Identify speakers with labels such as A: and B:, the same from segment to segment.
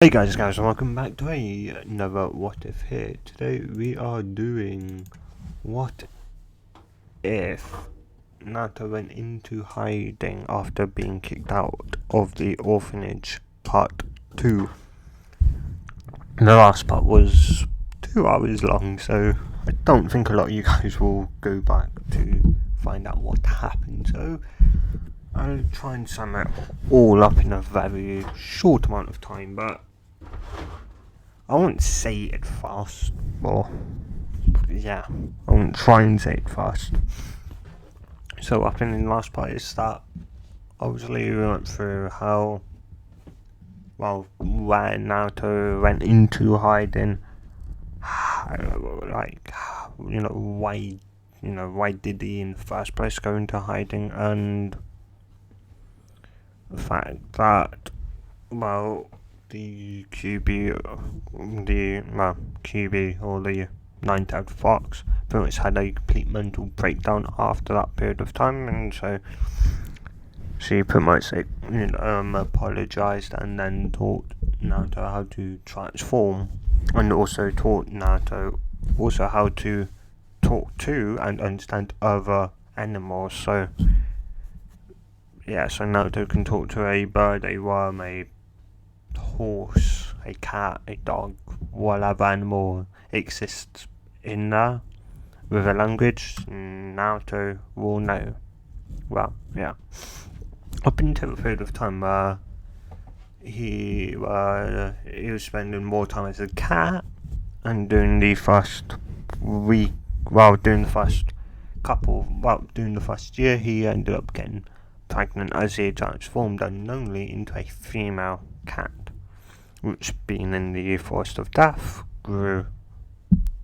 A: Hey guys, and welcome back to another What If here. Today we are doing What If Naruto went into hiding after being kicked out of the orphanage, part 2. The last part was 2 hours long, so I don't think a lot of you guys will go back to find out what happened. So I'll try and sum it all up in a very short amount of time, but I won't say it fast, or yeah, I won't try and say it fast. So what happened in the last part is that obviously we went through how, where Naruto went into hiding, why did he in the first place go into hiding, and the fact that, the QB or the nine-tailed fox pretty much had a complete mental breakdown after that period of time, and so she pretty much apologized and then taught Naruto how to transform, and also taught Naruto how to talk to and understand other animals. So Naruto can talk to a bird, a worm, a horse, a cat, a dog, whatever animal exists in there with a language, Naruto will know. Well, yeah. Up until a period of time where he was spending more time as a cat, and during the first year, he ended up getting pregnant as he transformed unknowingly into a female cat, which, being in the forest of death, grew.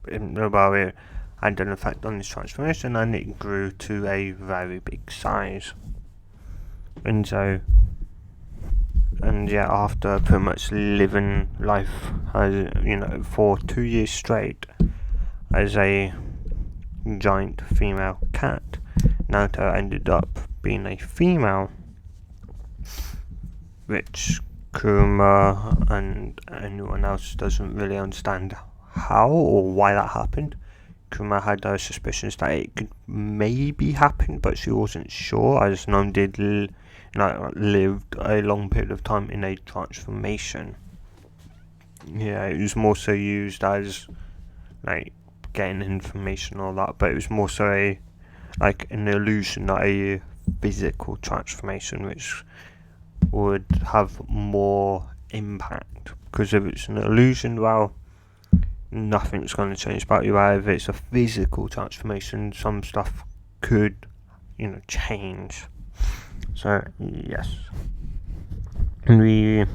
A: It had an effect on his transformation, and it grew to a very big size. After pretty much living life as for 2 years straight as a giant female cat, Naruto ended up being a female, which Kuma and anyone else doesn't really understand how or why that happened. Kuma had those suspicions that it could maybe happen, but she wasn't sure, as none did lived a long period of time in a transformation. Yeah, it was more so used as getting information or that, but it was more so an illusion, not a physical transformation, which would have more impact, because if it's an illusion, nothing's going to change about you. If it's a physical transformation, some stuff could change. So yes, and we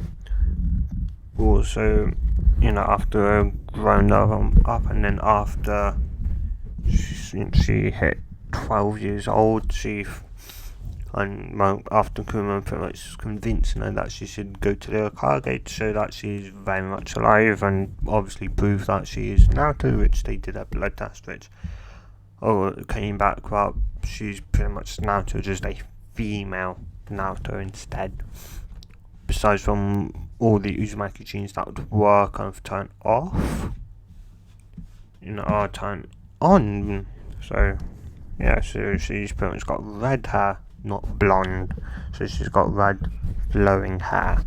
A: also after growing up, and then after she hit 12 years old, after Kuma pretty much convincing her that she should go to the Hokage to show that she's very much alive, and obviously prove that she is Naruto, which they did a blood test, which came back she's pretty much Naruto, just a female Naruto instead. Besides from all the Uzumaki genes that were kind of turned off, are turned on. So yeah, so she's pretty much got red hair, not blonde. So she's got red flowing hair.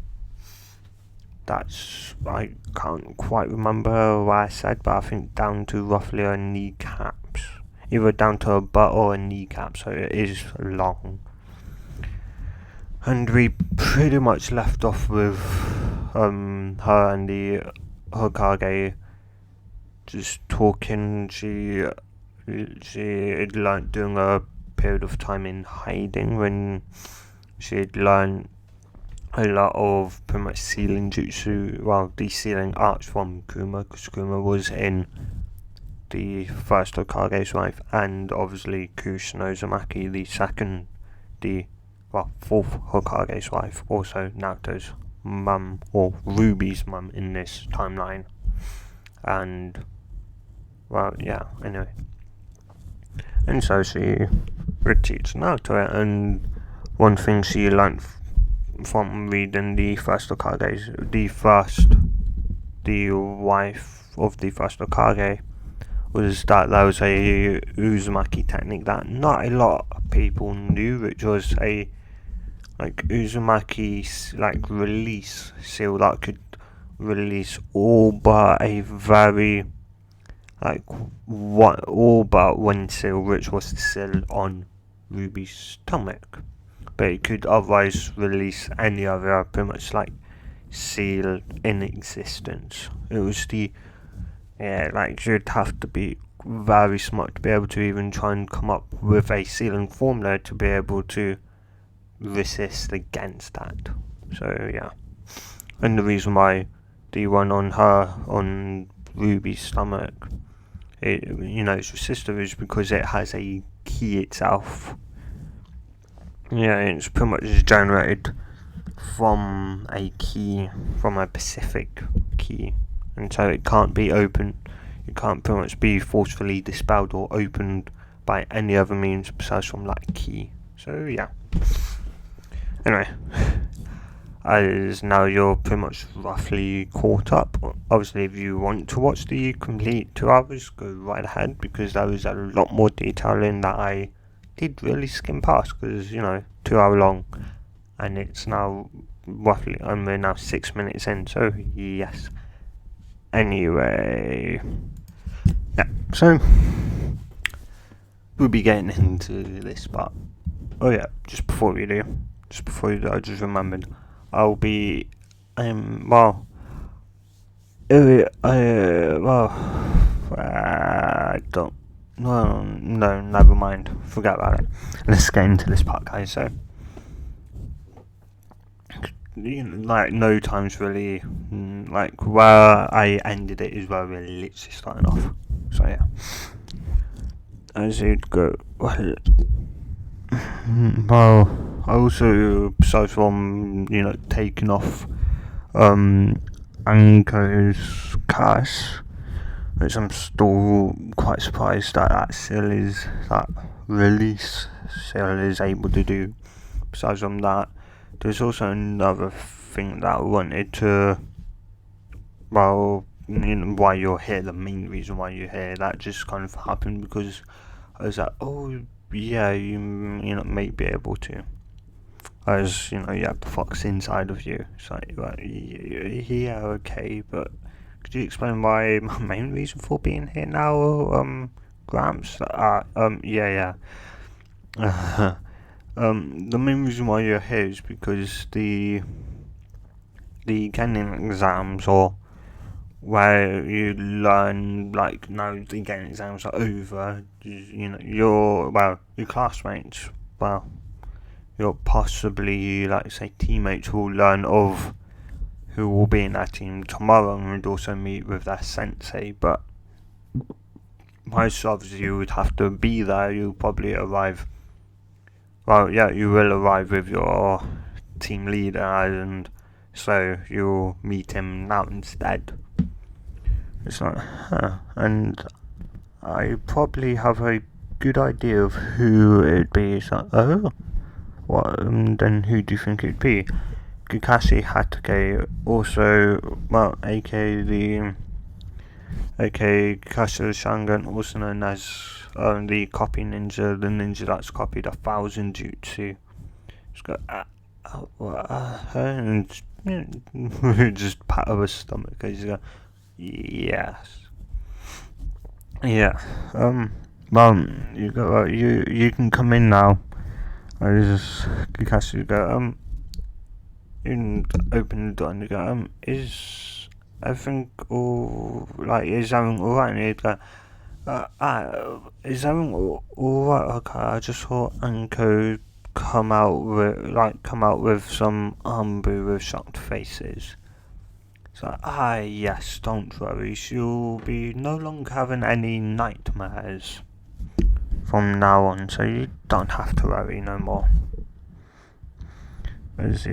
A: That's, I can't quite remember what I said, but I think down to roughly her kneecaps. Either down to her butt or her kneecap, so it is long. And we pretty much left off with her and the Hokage just talking. She had learnt during a period of time in hiding, when she had learned a lot of pretty much sealing jutsu, the sealing arts from Kuma, because Kuma was in the first Hokage's wife, and obviously Kusuno Uzumaki, the fourth Hokage's wife, also Naruto's mum, or Ruby's mum in this timeline. And anyway, and so she would teach Naruto it, and one thing she learnt from reading the first Okage, the wife of the first Okage, was that there was a Uzumaki technique that not a lot of people knew, which was a Uzumaki release seal that could release all but a very all but one seal, which was the seal on Ruby's stomach, but it could otherwise release any other pretty much seal in existence. It was you'd have to be very smart to be able to even try and come up with a sealing formula to be able to resist against that. So yeah, and the reason why the one on Ruby's stomach, its resistor, is because it has a key itself. Yeah, it's pretty much generated from a key, from a specific key, and so it can't be opened. It can't pretty much be forcefully dispelled or opened by any other means besides from that key. So yeah. Anyway, as now you're pretty much roughly caught up. Obviously, if you want to watch the complete 2 hours, go right ahead, because there was a lot more detail in that I did really skim past, because 2 hour long, and it's now roughly, we're now 6 minutes in, so yes. Anyway, yeah, so we'll be getting into this part. Oh yeah, just before you do, I just remembered, I'll be, I don't, no, never mind, forget about it. Let's get into this part, guys. So, no time's really, where I ended it is where we're literally starting off. So yeah, as you'd go, well, I also, besides from taking off Anko's cast, which I'm still quite surprised that release seal is able to do. Besides from that, there's also another thing that I wanted to, why you're here, the main reason why you're here, that just kind of happened because I was like, oh yeah, you may be able to, as you have the fox inside of you. It's like, yeah, okay, but could you explain why my main reason for being here now, Gramps? Yeah. The main reason why you're here is because the Genin exams, or where you learn, now the Genin exams are over, your classmates, your possibly, say, teammates who will learn of who will be in that team tomorrow, and would also meet with their sensei, but most of you would have to be there. You'll probably arrive, you will arrive with your team leader, and so you'll meet him now instead. It's like, and I probably have a good idea of who it'd be. It's like, then who do you think it'd be? Kakashi Hatake, also, aka Kakashi Shangan, also known as the copy ninja, the ninja that's copied 1,000 jutsu. Just go, and just pat her stomach, and just go, yes. Yeah, you go, you can come in now. I just, Kakashi go, you open the door and you go, is everything alright? Is everything alright? And you go, is everything alright? Okay, I just saw Anko come out with some Ambu with shocked faces. So, yes, don't worry, she'll be no longer having any nightmares from now on, so you don't have to worry no more. As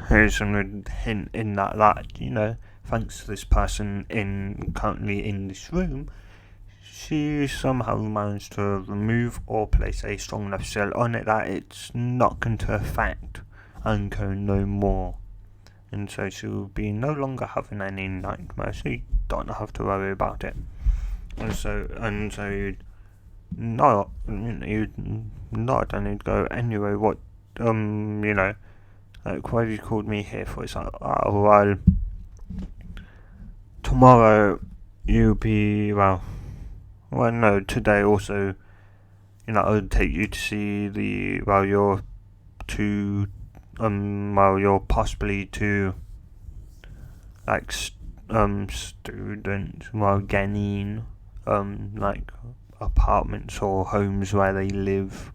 A: Harrison would hint in that thanks to this person currently in this room, she somehow managed to remove or place a strong enough seal on it that it's not going to affect Anko no more. And so she'll be no longer having any nightmares, so you don't have to worry about it. And so you'd not, you'd not, and you'd go, anyway, what, like, what have you called me here for? It's like, oh, well, tomorrow you'll be, well, no, today also, I'll take you to see you're possibly two, like, students, getting, like, apartments or homes where they live.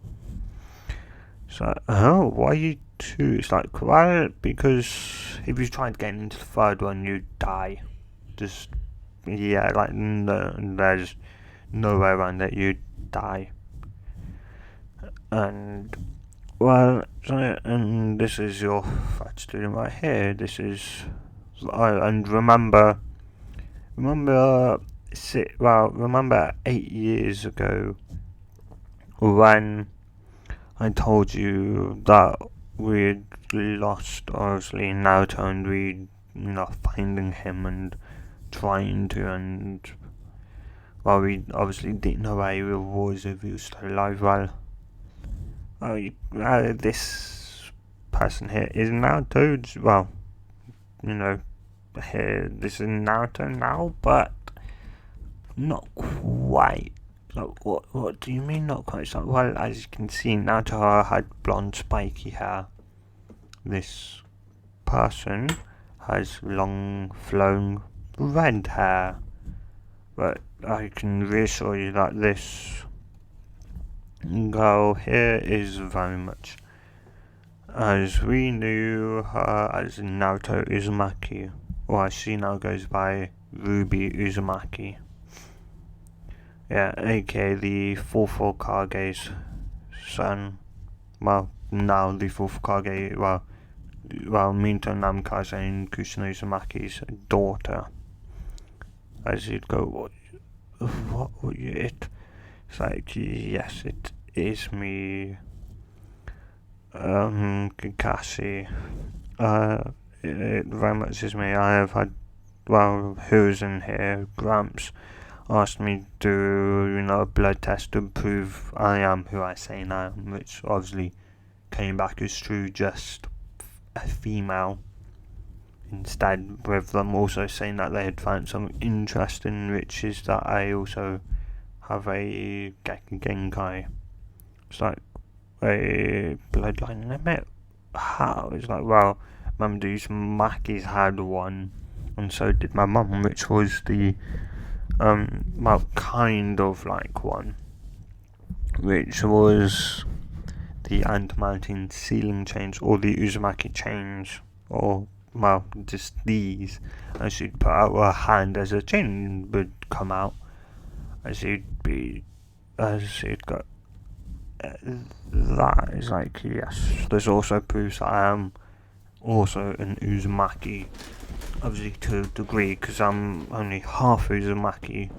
A: It's like, oh, why are you two? It's like, well, because if you try to get into the third one, you die. Just, yeah, like, no, there's no way around it, you die. And, well, and this is your third student right here. This is, and remember 8 years ago when I told you that we'd lost, obviously, Naruto, and we'd, finding him and trying to, and, well, we obviously didn't know where he was, if he was still alive. This person here is Naruto. Well, here, this is Naruto now, but not quite. Like, what do you mean not quite? So, well, as you can see, Naruto had blonde spiky hair. This person has long flowing red hair. But I can reassure you that this girl here is very much as we knew her as Naruto Uzumaki, or as she now goes by Ruby Uzumaki. Yeah, aka the fourth Hokage's son. Well, now the fourth Hokage, Minto Namikaze and Kushina Uzumaki's daughter. As you'd go, what it? It's like, yes, it is me, Kakashi. It very much is me. I have had, who's in here? Gramps asked me to do, a blood test to prove I am who I say I am, which obviously came back as true, just a female. Instead, with them also saying that they had found something interesting, which is that I also have a Genkai. It's like a bloodline limit. How? It's like, well, Mum Maki's had one, and so did my mum, which was the kind of like one, which was the anti-mountain ceiling chains, or the Uzumaki chains, or just these. As she'd put out her hand as a chain would come out, as she'd got. That is like, yes. There's also proofs that I am also an Uzumaki, obviously to a degree, because I'm only half Uzumaki.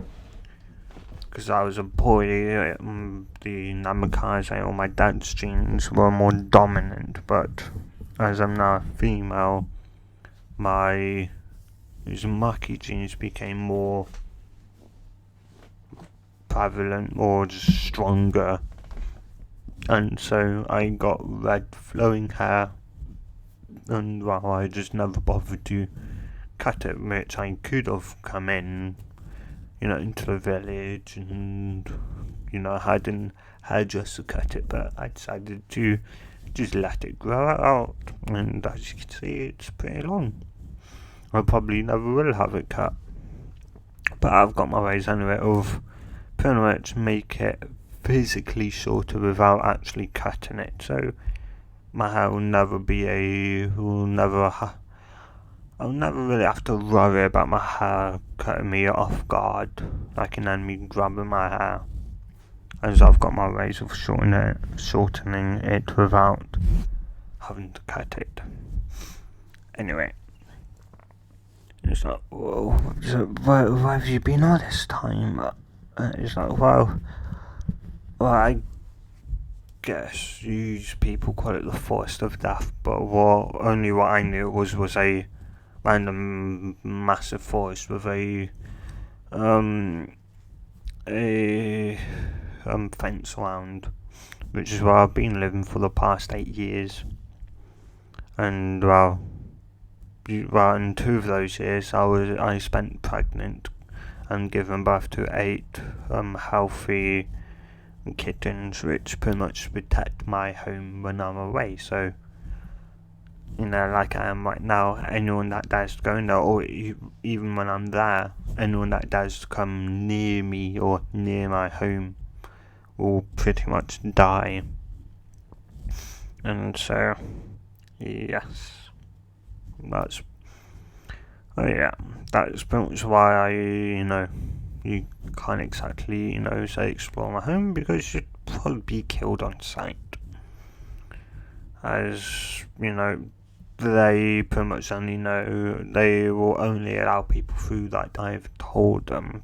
A: Because I was a boy, the Namikaze or my dad's genes were more dominant, but as I'm now a female, my Uzumaki genes became more prevalent, more just stronger, and so I got red flowing hair, and I just never bothered to cut it, which I could have come in, into the village, and I hadn't just to cut it, but I decided to just let it grow out, and as you can see, it's pretty long. I probably never will have it cut, but I've got my ways anyway of pretty much make it physically shorter without actually cutting it, so my hair will never be I'll never really have to worry about my hair cutting me off guard, like an enemy grabbing my hair, as I've got my ways of shortening it without having to cut it. Anyway, it's like, whoa, so where have you been all this time? It's like, I guess people call it the forest of death, but what I knew was a random massive forest with um a fence around, which is where I've been living for the past 8 years. And in 2 of those years, I spent pregnant and giving birth to 8 healthy kittens, which pretty much protect my home when I'm away. So, like I am right now, anyone that dares to go in there, or even when I'm there, anyone that dares to come near me or near my home will pretty much die. And so, yes, that's that's pretty much why you can't exactly, say explore my home, because you'd probably be killed on sight. As, they pretty much only know, they will only allow people through that I've told them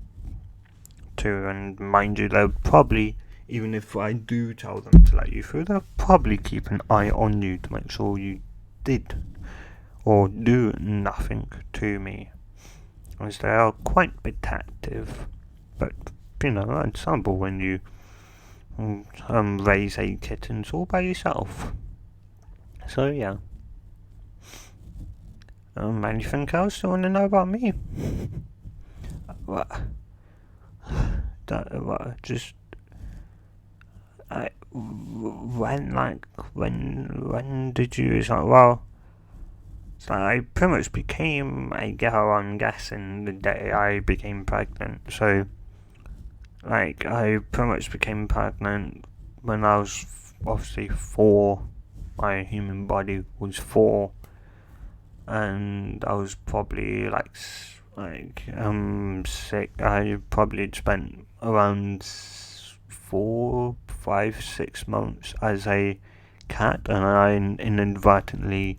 A: to, and mind you, they'll probably, even if I do tell them to let you through, they'll probably keep an eye on you to make sure you did or do nothing to me, as they are quite protective. But, understandable when you raise 8 kittens all by yourself. So, yeah. Anything else you want to know about me? What? Just... when did you... It's like, so I pretty much became a girl, I'm guessing, the day I became pregnant. So, I pretty much became pregnant when I was obviously 4. My human body was 4. And I was probably sick. I probably had spent around 4, 5, 6 months as a cat, and I inadvertently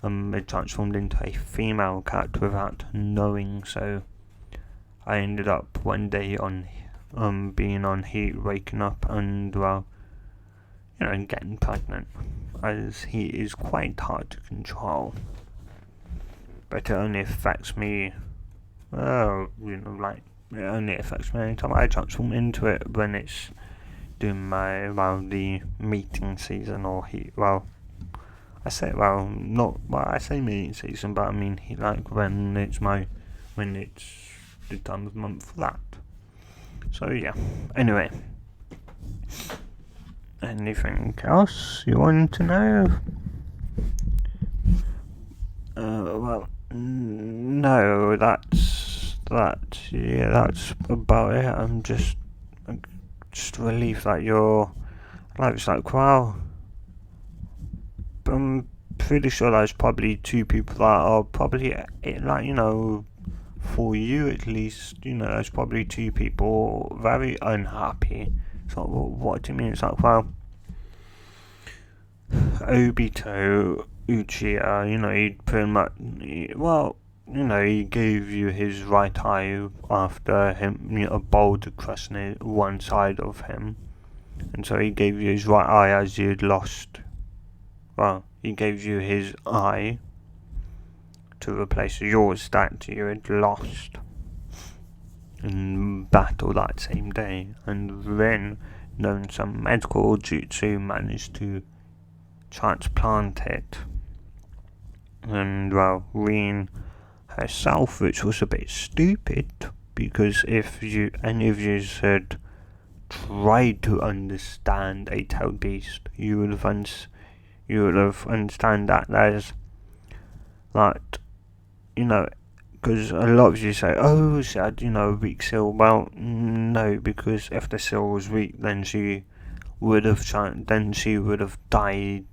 A: it transformed into a female cat without knowing. So I ended up one day on being on heat, waking up, and getting pregnant, as heat is quite hard to control. But it only affects me. It only affects me anytime I transform into it, when it's doing the mating season or heat. I say mating season, but I mean when it's the time of month for that. So yeah. Anyway, anything else you want to know? No, that's about it. I'm just relieved that your life's wow. I'm pretty sure there's probably 2 people that are probably, for you at least, there's probably 2 people very unhappy. So what do you mean? It's Obito Uchiha, he pretty much, he gave you his right eye after him, a boulder crushing one side of him, and so he gave you his right eye as you'd lost. He gave you his eye to replace yours that you had lost in battle that same day, and then, knowing some medical jutsu, managed to transplant it. And Reen herself, which was a bit stupid, because if any of you had tried to understand a tailed beast, you would have understand that there's because a lot of you say, oh, she had, weak seal. Well, no, because if the seal was weak, then she would have died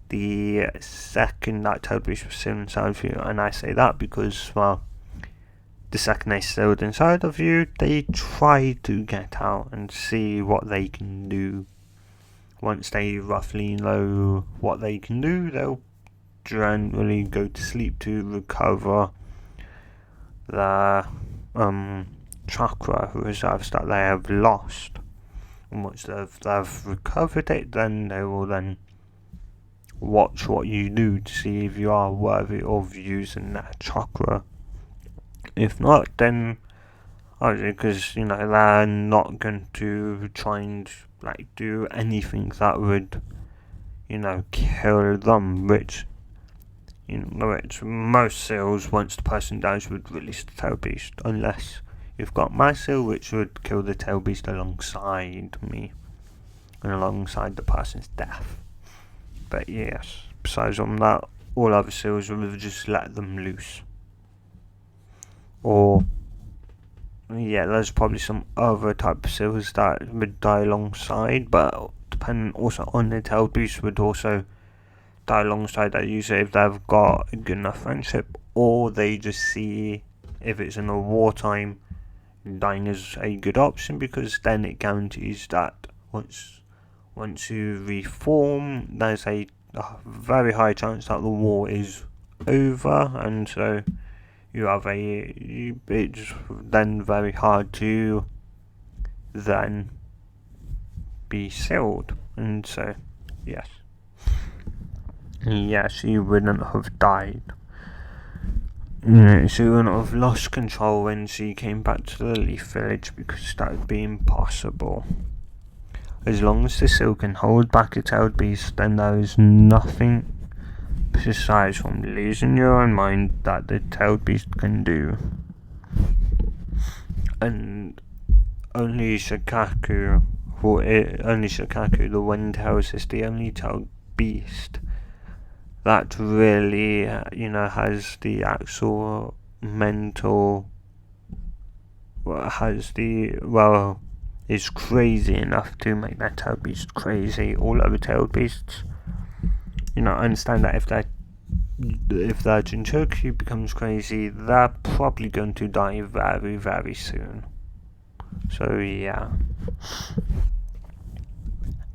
A: the second that tailed beast was sealed inside of you. And I say that because, the second they sealed inside of you, they try to get out and see what they can do. Once they roughly know what they can do, they'll generally go to sleep to recover the chakra reserves that they have lost. And once they've recovered it, then they will then watch what you do to see if you are worthy of using that chakra. If not, then obviously, because they're not going to try and do anything that would kill them, which most seals, once the person dies, would release the tail beast, unless you've got my seal, which would kill the tail beast alongside me and alongside the person's death. But yes, besides from that, all other seals will just let them loose. Or there's probably some other type of seals that would die alongside, but depending also on the tail beast would also die alongside that user if they've got a good enough friendship, or they just see if it's in a wartime, dying is a good option, because then it guarantees that once you reform, there's a very high chance that the war is over, and so it's then very hard to then be sealed, and so yes, she wouldn't have died. She wouldn't have lost control when she came back to the Leaf Village, because that would be impossible. As long as the seal can hold back a tailed beast, then there is nothing besides from losing your own mind that the tailed beast can do. And only Shikaku, the Wind House, is the only tailed beast that really, has the actual mental, is crazy enough to make that tailed beast crazy. All other tailed beasts, understand that if that Jinchuriki becomes crazy, they're probably going to die very, very soon. So yeah.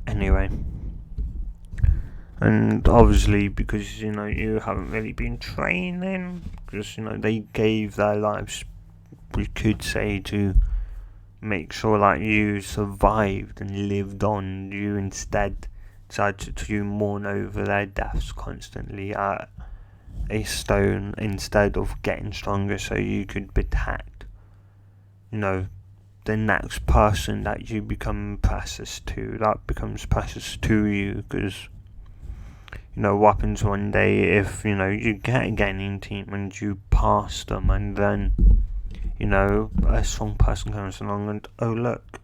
A: Anyway. And obviously, because you haven't really been training, because they gave their lives, we could say, to make sure that you survived and lived on, you instead decided to mourn over their deaths constantly at a stone instead of getting stronger, so you could protect the next person that you become precious to, that becomes precious to you. Because what happens one day if you get a gaming team and you pass them, and then a strong person comes along and, oh look,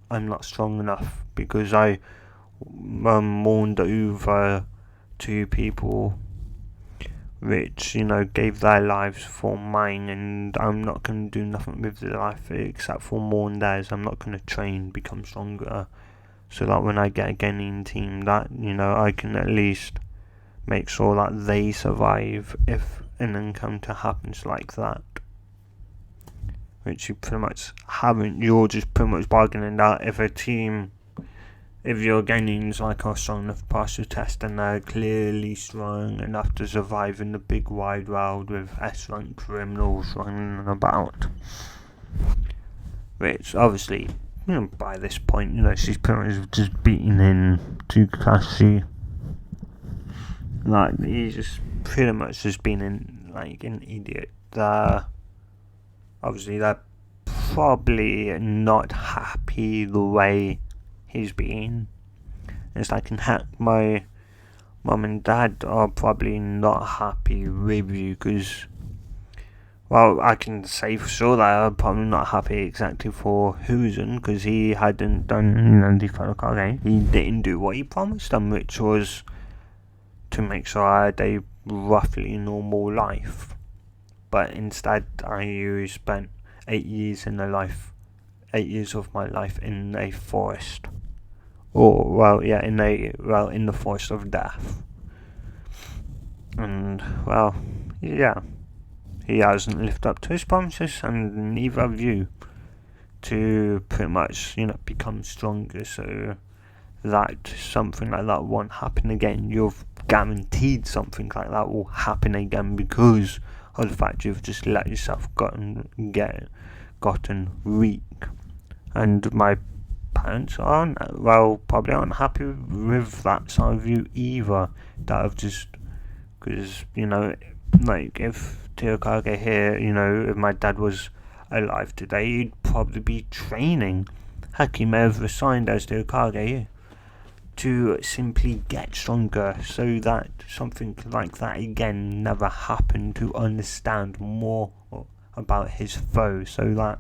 A: I'm not strong enough because I mourned over two people which gave their lives for mine, and I'm not going to do nothing with their life except for mourn theirs. I'm not going to train, become stronger, so that when I get a gaming team, that I can at least make sure that they survive if an encounter happens like that. Which you pretty much haven't. You're just pretty much bargaining that if your gainings are strong enough to pass your test, and they're clearly strong enough to survive in the big wide world with S-rank criminals running about. Which obviously, by this point, she's pretty much just beating in to Kakashi. He's just pretty much just been an idiot. Obviously, they're probably not happy the way he's been. It's in heck, my mum and dad are probably not happy with you, because, I can say for sure that they're probably not happy exactly for Huzen, because he hadn't done the Furikage. He didn't do what he promised them, which was to make sure I had a roughly normal life. But instead, I spent 8 years of my life in a forest. In the forest of death. And, he hasn't lived up to his promises, and neither of you, to pretty much, become stronger, so that something like that won't happen again. You've guaranteed something like that will happen again, because of the fact you've just let yourself gotten weak. And my parents probably aren't happy with that side of you either. That have just, because, like, if Tokage here, if my dad was alive today, he'd probably be training. Heck, he may have resigned as Tokage to simply get stronger, so that something like that again never happened, to understand more about his foe, so that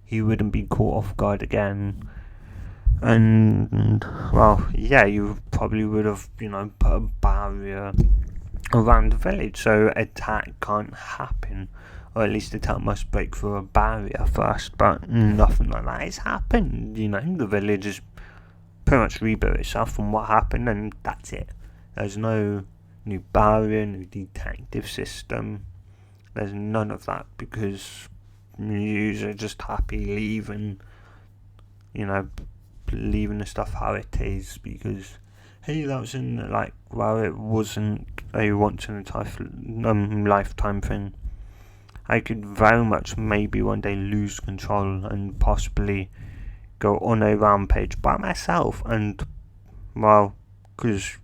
A: he wouldn't be caught off guard again. And you probably would have, put a barrier around the village so attack can't happen, or at least attack must break through a barrier first. But nothing like that has happened. The village has pretty much rebuilt itself from what happened, and that's it. There's no new barrier, new detective system. There's none of that, because you are just happy leaving the stuff how it is, because hey, that was it wasn't a once in a lifetime thing. I could very much maybe one day lose control and possibly go on a rampage by myself, and because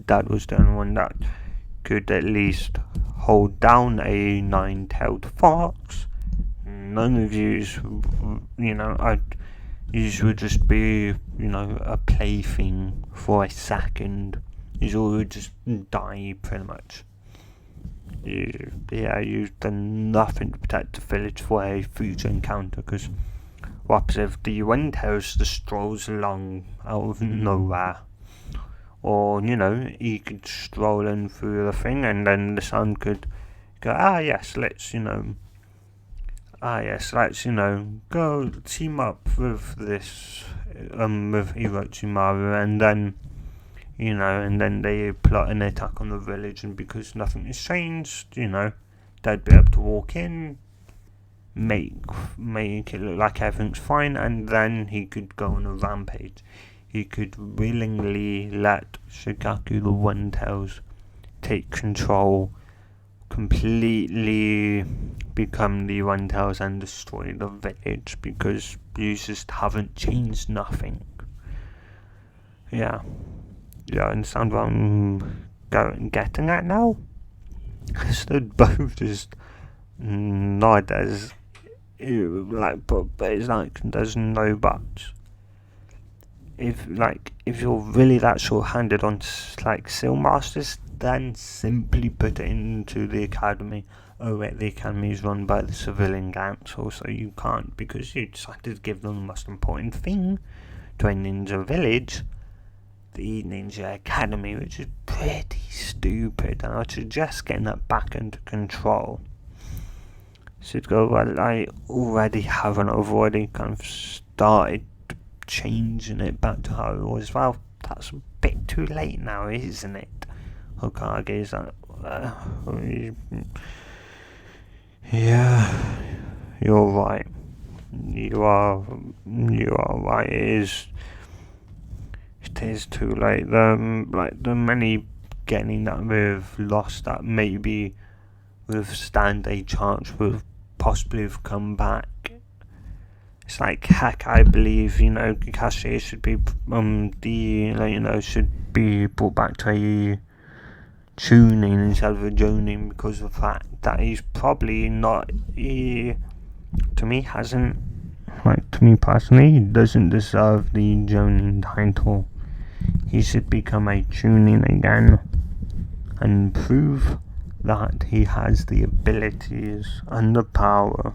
A: Dad was the only one that could at least hold down a 9-tailed fox. None of yous, yous would just be, a plaything for a second. Yous all would just die, pretty much. You've done nothing to protect the village for a future encounter, because what happens if the Windhouse just strolls along out of nowhere? Or, he could stroll in through the thing, and then the son could go, let's go team up with this, with Orochimaru, and then they plot an attack on the village, and because nothing has changed, they'd be able to walk in, make it look like everything's fine, and then he could go on a rampage. He could willingly let Shigaku the One-Tails take control, completely become the One-Tails and destroy the village, because you just haven't changed nothing. Yeah, understand what I'm getting at now? They're both just nod as but it's like there's no buts. If you're really that short-handed on Seal Masters, then simply put it into the academy. Oh wait, the academy is run by the civilian council, so you can't, because you decided to give them the most important thing to a ninja village, the Ninja Academy, which is pretty stupid, and I suggest getting that back under control. Should go, I already haven't. I've already kind of started changing it back to how it was. Well, that's a bit too late now, isn't it? Hokage is yeah, you're right. You are right. It is too late. The many getting that we've lost that maybe withstand a chance will possibly have come back. It's like, heck, I believe, Kakashi should be should be brought back to a tuning instead of a jonin, because of the fact that he's probably not, to me personally, he doesn't deserve the jonin title. He should become a tuning again and prove that he has the abilities and the power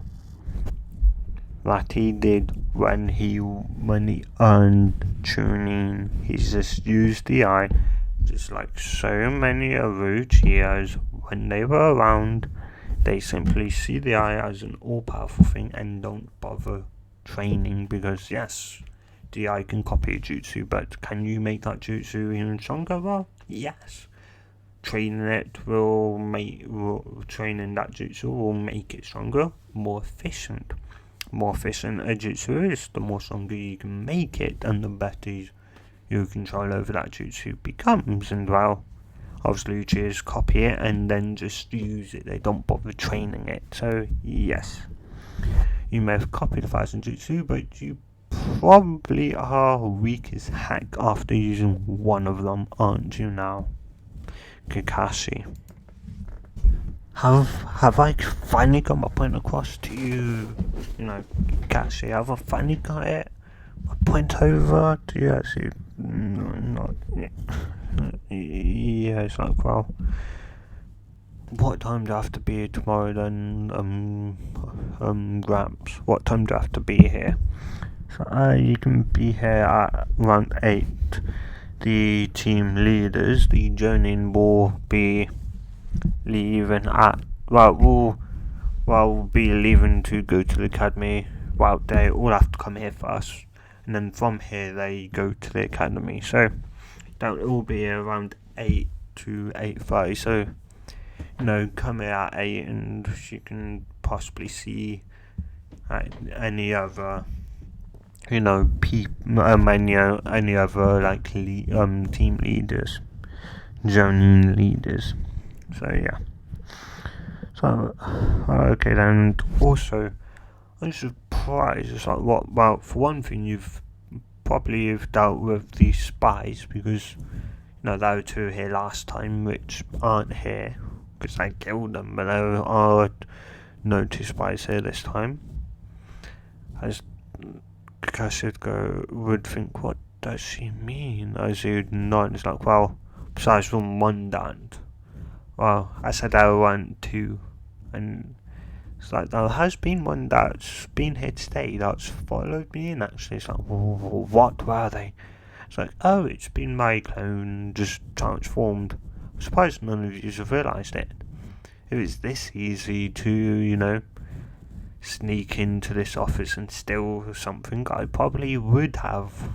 A: that he did when he earned tuning. He's just used the eye, just like so many of Uchihas. When they were around, they simply see the eye as an all-powerful thing and don't bother training, because yes, the eye can copy a jutsu, but can you make that jutsu even stronger? Well, yes. Training that jutsu will make it stronger, more efficient. More efficient a jutsu is, the more stronger you can make it, and the better your control over that jutsu becomes. And obviously Uchihas copy it and then just use it. They don't bother training it. So yes, you may have copied 1,000 jutsu, but you probably our weakest hack after using one of them, aren't you now, Kakashi? Have I finally got my point across to you? You know, Kakashi, have I finally got it? My point over to you actually? Not. Yeah, it's like, well, what time do I have to be here tomorrow then, Gramps? What time do I have to be here? So, you can be here at around 8. The team leaders, the journeying, will be leaving at, we'll be leaving to go to the academy. Well, they all have to come here first, and then from here they go to the academy. So that will all be around 8 to 8:30. So, come here at 8 and you can possibly see any other, any other like team leaders, journey leaders. So yeah. So okay then. Also, I'm surprised. It's like, what? Well, for one thing, you've dealt with these spies because there were 2 here last time which aren't here because I killed them, but there are no 2 spies here this time. As Kakashi would think, what does she mean? As he would nod, it's like, well, besides from one dad. Well, I said there weren't 2, and it's like, there has been one that's been here today that's followed me in actually. It's like, what were they? It's like, oh, it's been my clone just transformed. I'm surprised none of you have realised it. If it's this easy to, sneak into this office and steal something, I probably would have.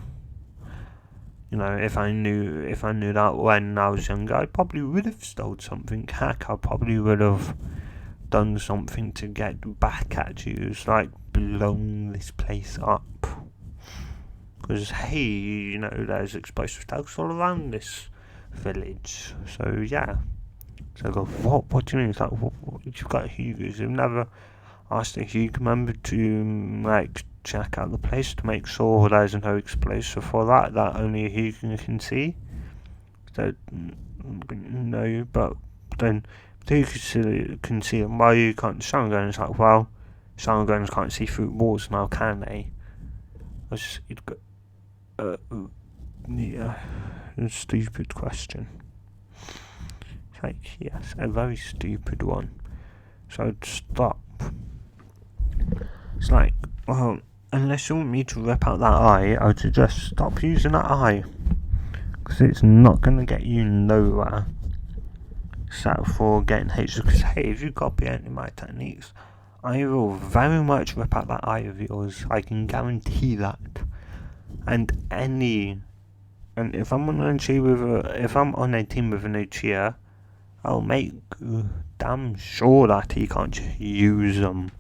A: If I knew that when I was younger, I probably would have stolen something. Heck, I probably would have done something to get back at you. It's like blown this place up. Because, hey, there's explosive tanks all around this village. So, yeah. So I go, what do you mean? It's like, what, you've got Hugos. You've never asked a Hugo member to, check out the place to make sure there's no explosive for that only a Hugo can see. So, no, but then Hugo can see them. Why you can't? Sharingan is like, well, Sharingans can't see through walls now, can they? Yeah, a stupid question. It's like, yes, a very stupid one. So I'd stop. It's like, well, unless you want me to rip out that eye, I would suggest stop using that eye. Because it's not going to get you nowhere. Except for getting hate. Because, hey, if you copy any of my techniques, I will very much rip out that eye of yours. I can guarantee that. And if I'm on a team with an Uchiha, I'll make damn sure that he can't use them.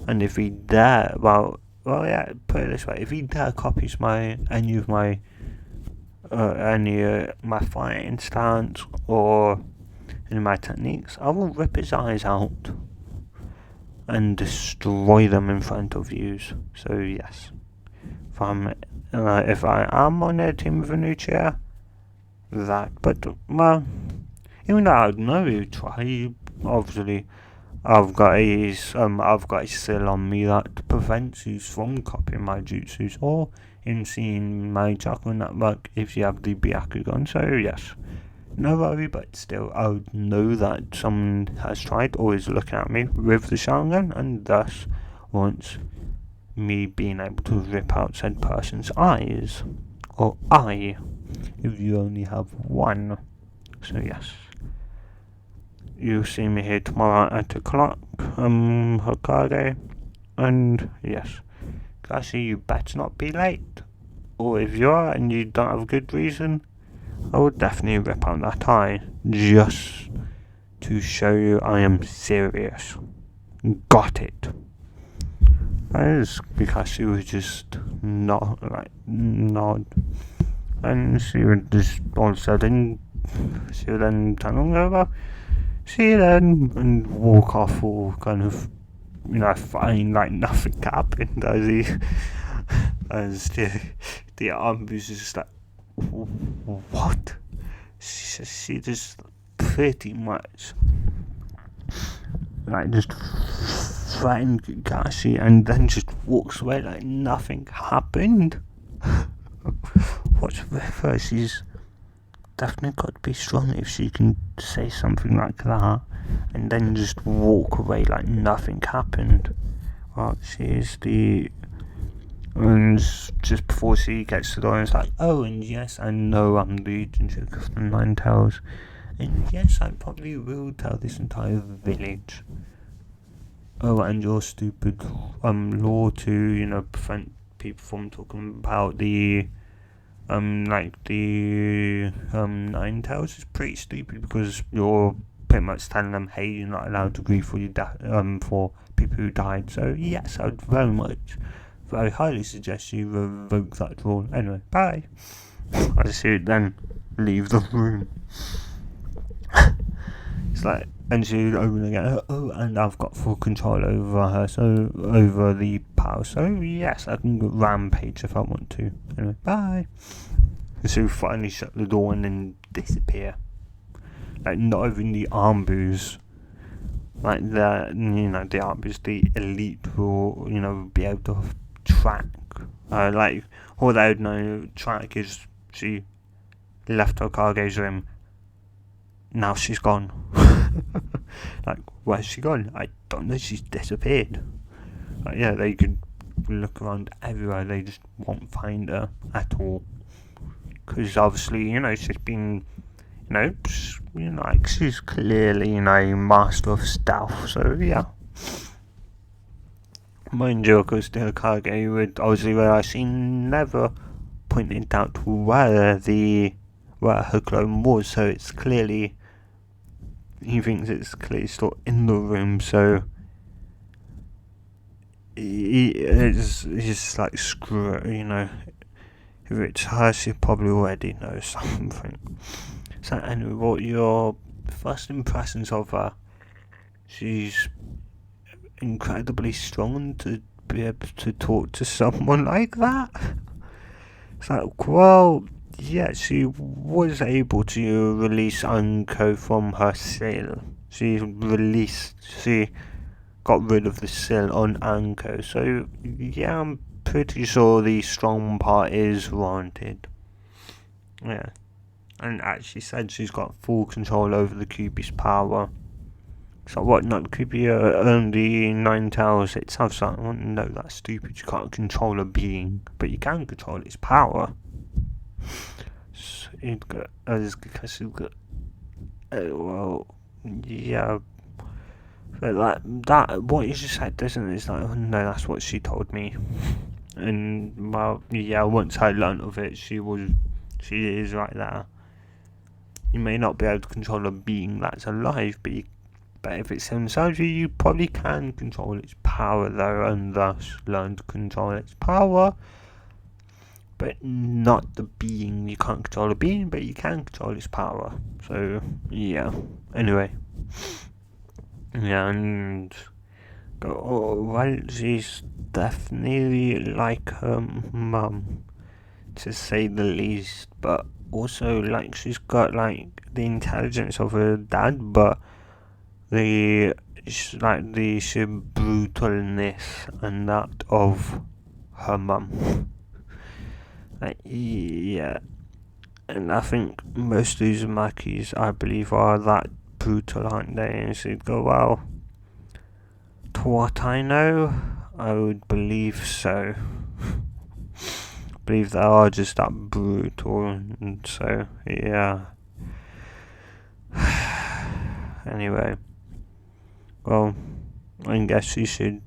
A: And if he dare, well, yeah, put it this way: if he dare copies any of my fighting stance or any of my techniques, I will rip his eyes out and destroy them in front of you. So yes, if I am on a team with an Uchiha, but well, even though I know he'll try, obviously I've got a seal on me that prevents you from copying my jutsus or in seeing my chakra network if you have the Byakugan. So yes, no worry, but still I would know that someone has tried or is looking at me with the Sharingan and thus wants me being able to rip out said person's eyes or eye if you only have one. So yes, you'll see me here tomorrow at 8 o'clock, Hokage, and yes, Cassie, you better not be late, or if you are and you don't have a good reason, I will definitely rip out that eye, just to show you I am serious. Got it. That is because she was just nod, and she would just all of a sudden, she would then turn on over, see you then, and walk off all kind of, fine, like nothing happened, as he As the armbruise is just like, what? She just pretty much like just threatened Gashi and then just walks away like nothing happened. What's with her? She's definitely got to be strong if she can say something like that and then just walk away like nothing happened. Well, she is the. And just before she gets to the door, it's like, oh, and yes, I know I'm the Jinchuriki of the Nine Tails, and yes, I probably will tell this entire village. Oh, and your stupid law to prevent people from talking about the Nine Tails is pretty stupid because you're pretty much telling them, hey, you're not allowed to grieve for for people who died. So yes, I would very highly suggest you revoke that rule. Anyway, bye. I just hear it then leave the room. It's like, and she would open again. Oh, and I've got full control over her, so over the power. So yes, I can go rampage if I want to. Anyway, bye. And so finally shut the door and then disappear. Like not even the armbruise. Like the armbruise, the elite will be able to track. Like all they would know track is she left her cargo's room. Now she's gone. Like, where's she gone? I don't know, she's disappeared. Like, yeah, they could look around everywhere, they just won't find her at all. Because obviously, she's been, like, she's clearly, a master of stealth, so yeah. Mind you, because the Kage would obviously realize she never pointed out where her clone was, so it's clearly. He thinks it's clearly still in the room, so he's just like, screw it, if it's her, she probably already knows something. So anyway, what your first impressions of her? She's incredibly strong to be able to talk to someone like that. It's like, well, yeah, she was able to release Anko from her cell. She got rid of the cell on Anko. So, yeah, I'm pretty sure the strong part is warranted. Yeah. And actually said she's got full control over the Kyuubi's power. So what, not Kyuubi, the Nine Tails itself? So, no, that's stupid. You can't control a being, but you can control its power. Well, yeah, but that what you just said, doesn't it? It's like, oh, no, that's what she told me, and well, yeah, once I learnt of it, she is right there. You may not be able to control a being that's alive, but if it's inside you probably can control its power though, and thus learn to control its power. But not the being. You can't control the being, but you can control its power. So, yeah. Anyway. Yeah, and well, she's definitely like her mum, to say the least. But also, like, she's got like the intelligence of her dad, but the brutalness and that of her mum. Like, yeah, and I think most Uzumakis, I believe, are that brutal, aren't they? And so you'd go, well, to what I know, I would believe so. Believe they are just that brutal, and so, yeah. Anyway, well, I guess I should,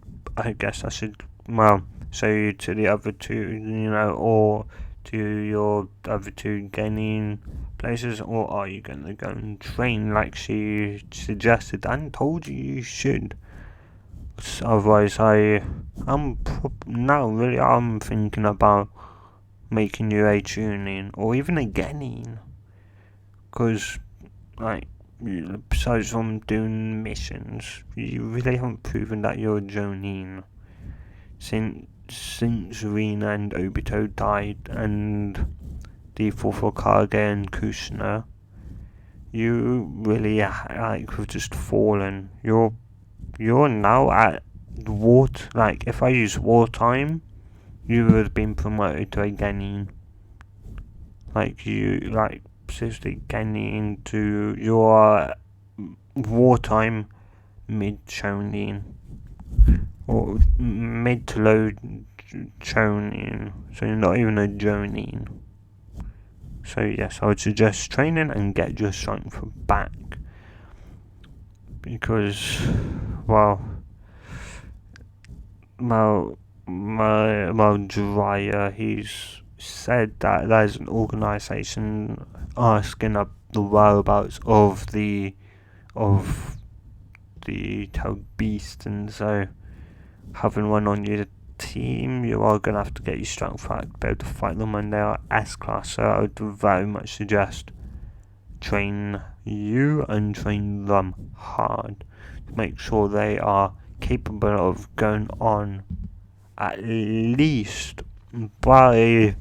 A: well, show you to the other two, or to your other two gaining places, or are you going to go and train like she suggested and told you should? Otherwise, I'm thinking about making you a tuning or even a genin, because like, besides from doing missions, you really haven't proven that you're a Jonin. Since since Rina and Obito died and the fourth Hokage and Kushina, you really like have just fallen. You're now at war. Like if I use wartime, you would have been promoted to a Genin. Like you like seriously getting into your wartime mid shonen or mid to low shonen, so you're not even a jonin. So yes, I would suggest training and get your strength back because, well, Dryer, he's said that there's an organisation asking up the whereabouts of the tailed beast, and so having one on your team, you are going to have to get your strength back to be able to fight them when they are S-class. So I would very much suggest train you and train them hard to make sure they are capable of going on at least by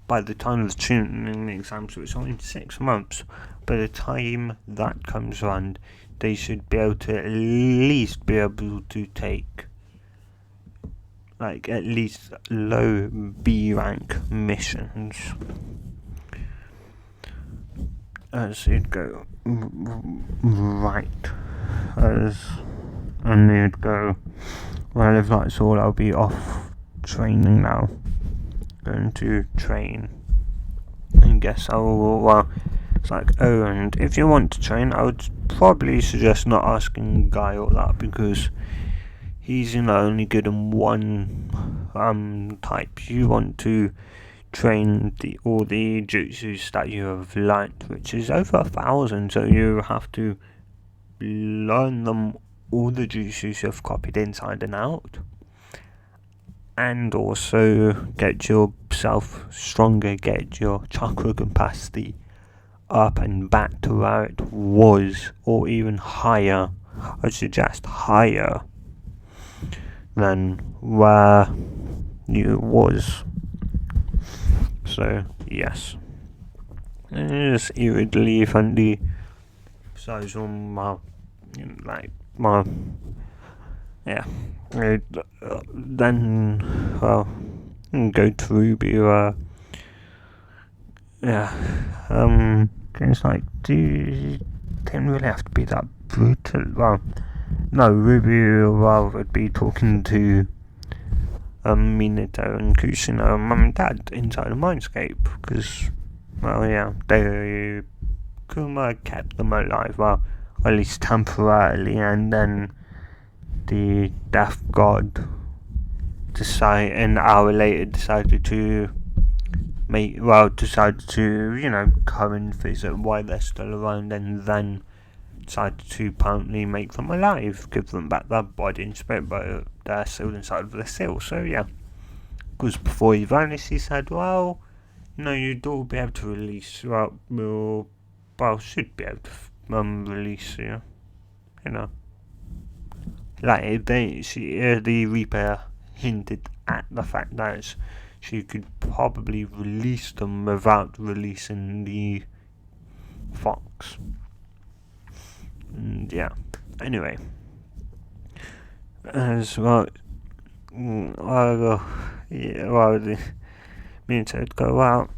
A: the time of the tuning exams, so it's only 6 months. By the time that comes around, they should be able to at least be able to take like at least low B rank missions. As you'd go right, and you'd go, well, if that's all, I'll be off training now. Going to train. And guess well, it's like, oh, and if you want to train, I would probably suggest not asking Guy all that because he's only good in one type. You want to train all the jutsus that you have learnt, which is over 1,000, so you have to learn them, all the jutsus you've copied inside and out, and also get yourself stronger, get your chakra capacity up and back to where it was, or even higher. I suggest higher than where you was. So yes, it's eerily funny. Besides all yeah. Then go to Ruby. It's like, didn't really have to be that brutal. Well, no, Ruby would be talking to Minato and Kushina, mum and dad, inside a mindscape, because, they Kuma kept them alive, well, at least temporarily, and then the death god an hour later decided to come and visit why they're still around, and then decided to apparently make them alive, give them back their body and spirit, but they're still inside of the seal. So yeah, because before he vanished, he said, well, you'd all be able to release, should be able to release you, like the Reaper hinted at the fact that she could probably release them without releasing the fox. And yeah, anyway, as well, the meantime, go out.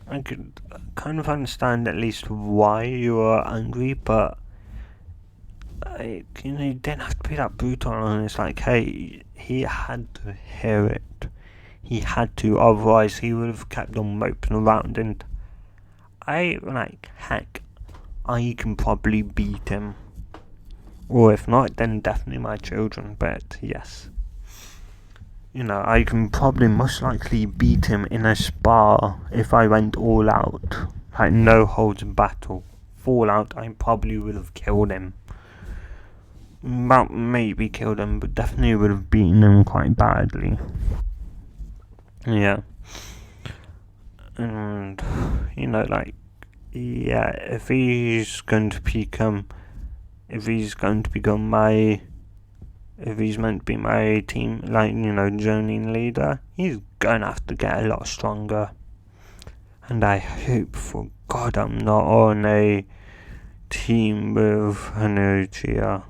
A: I could kind of understand at least why you were angry, but you didn't have to be that brutal. And it's like, hey, he had to hear it. He had to, otherwise he would have kept on moping around. And heck, I can probably beat him. Or if not, then definitely my children. But yes, I can probably most likely beat him in a spar if I went all out. Like no holds battle. Full out, I probably would have killed him. Maybe killed him, but definitely would have beaten him quite badly. Yeah. And, if he's going to become my if he's meant to be my team, like, journeying leader, he's gonna have to get a lot stronger. And I hope for God I'm not on a team with Hanuchia,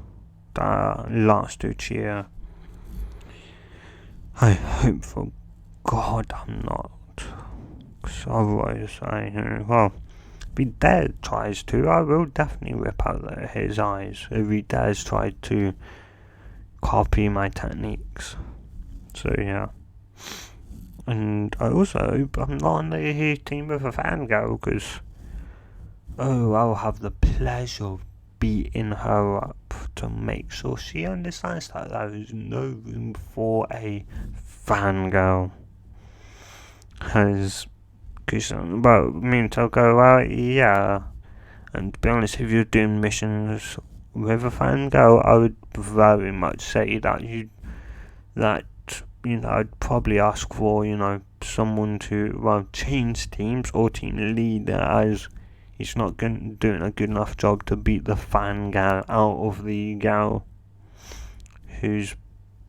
A: the last Uchiha. I hope for God I'm not. Because otherwise, if he tries to, I will definitely rip out his eyes. If he dares try to copy my techniques. So yeah. And I also hope I'm not on the team with a fangirl, because I'll have the pleasure of beating her up to make sure she understands that there is no room for a fangirl. Because me and Toko, yeah. And to be honest, if you're doing missions with a fangirl, I would very much say that I'd probably ask for, someone to, change teams or team leader, as he's not doing a good enough job to beat the fangirl out of the gal who's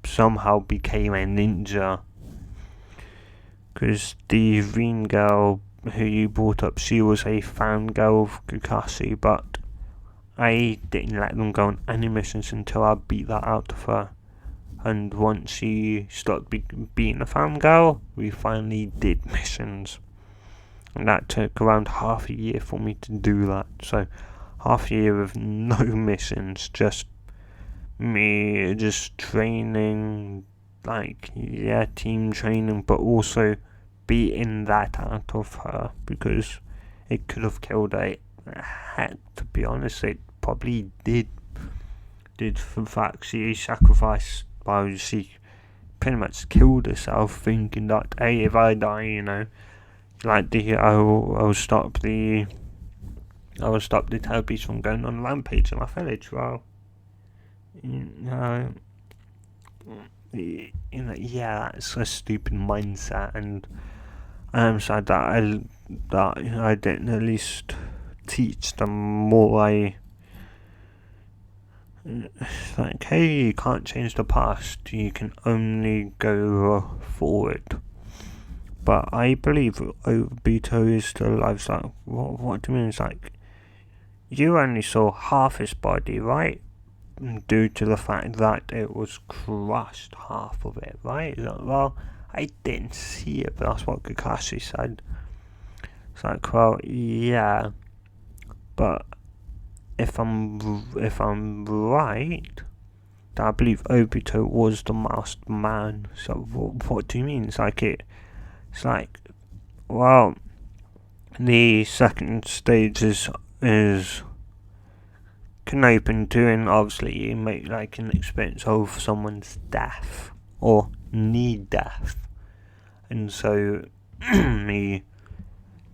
A: somehow became a ninja. Because the Reen girl who you brought up, she was a fangirl of Kakashi, but I didn't let them go on any missions until I beat that out of her. And once she stopped being a fangirl, we finally did missions. And that took around half a year for me to do that. So half a year of no missions, just me just training, team training, but also beating that out of her, because it could have killed her. Heck, to be honest, it probably did. For fact, she sacrificed. She pretty much killed herself, thinking that, hey, if I die, I'll stop the Teletubbies from going on a rampage in my village. Well, yeah, that's a stupid mindset, and I'm sad that I didn't at least teach them more. Hey, you can't change the past, you can only go forward. But I believe Obito is still alive. It's like, what do you mean? It's like, you only saw half his body, right? Due to the fact that it was crushed, half of it, right? Like, well, I didn't see it, but that's what Kakashi said. It's like, well, yeah, but if I'm right, I believe Obito was the masked man. So what do you mean? It's like, well, the second stage is can open to, and obviously you make an experience of someone's death or near death, and so he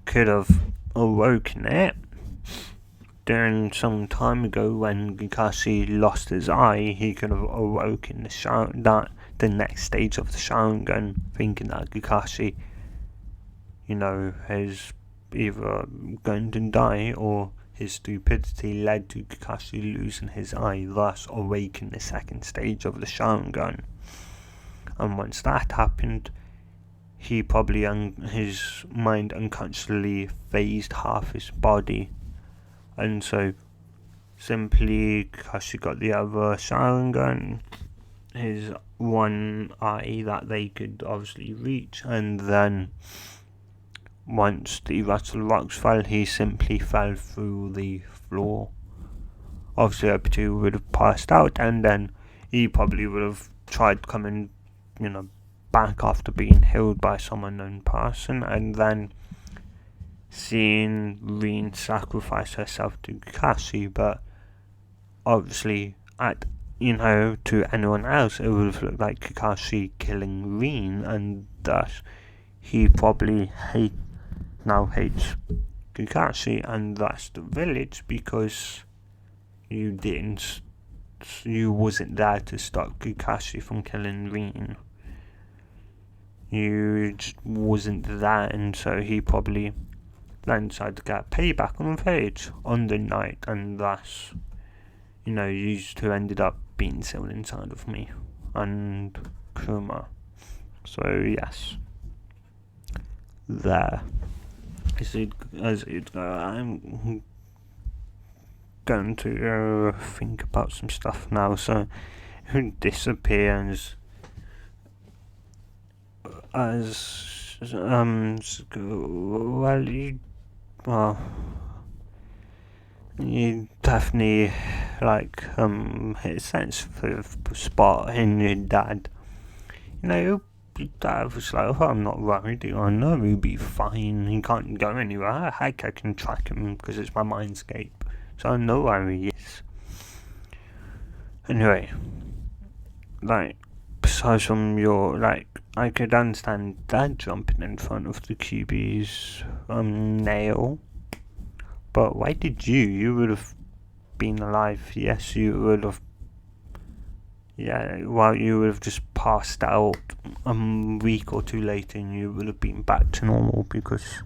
A: could have awoken it during some time ago when Kakashi lost his eye. He could have awoken the next stage of the Sharingan, thinking that Kakashi, is either going to die, or his stupidity led to Kakashi losing his eye, thus awakening the second stage of the Sharingan. And once that happened, he probably his mind unconsciously phased half his body, and so simply Kakashi got the other Sharingan, his one eye that they could obviously reach, and then once the rattle rocks fell, he simply fell through the floor. Obviously, Obito would have passed out, and then he probably would have tried coming, back after being healed by some unknown person, and then seeing Rin sacrifice herself to Kakashi. But obviously, to anyone else, it would have looked like Kakashi killing Rin, and thus he probably now hates Kakashi and thus the village, because you wasn't there to stop Kakashi from killing Rin. You just wasn't there, and so he probably then decided to get payback on the village on the night, and thus, you two ended up being sealed inside of me and Kuma. So yes, there. I'm going to think about some stuff now. So who disappears as you definitely hit a sensitive spot in your dad. You know, your dad was like, oh, I'm not worried, I know he'll be fine, he can't go anywhere, heck, I can track him because it's my mindscape, so I know where he is. Anyway, besides from your, I could understand dad jumping in front of the QB's nail, but why did you would have been alive, yes, you would have, well, you would have just passed out a week or two later and you would have been back to normal, because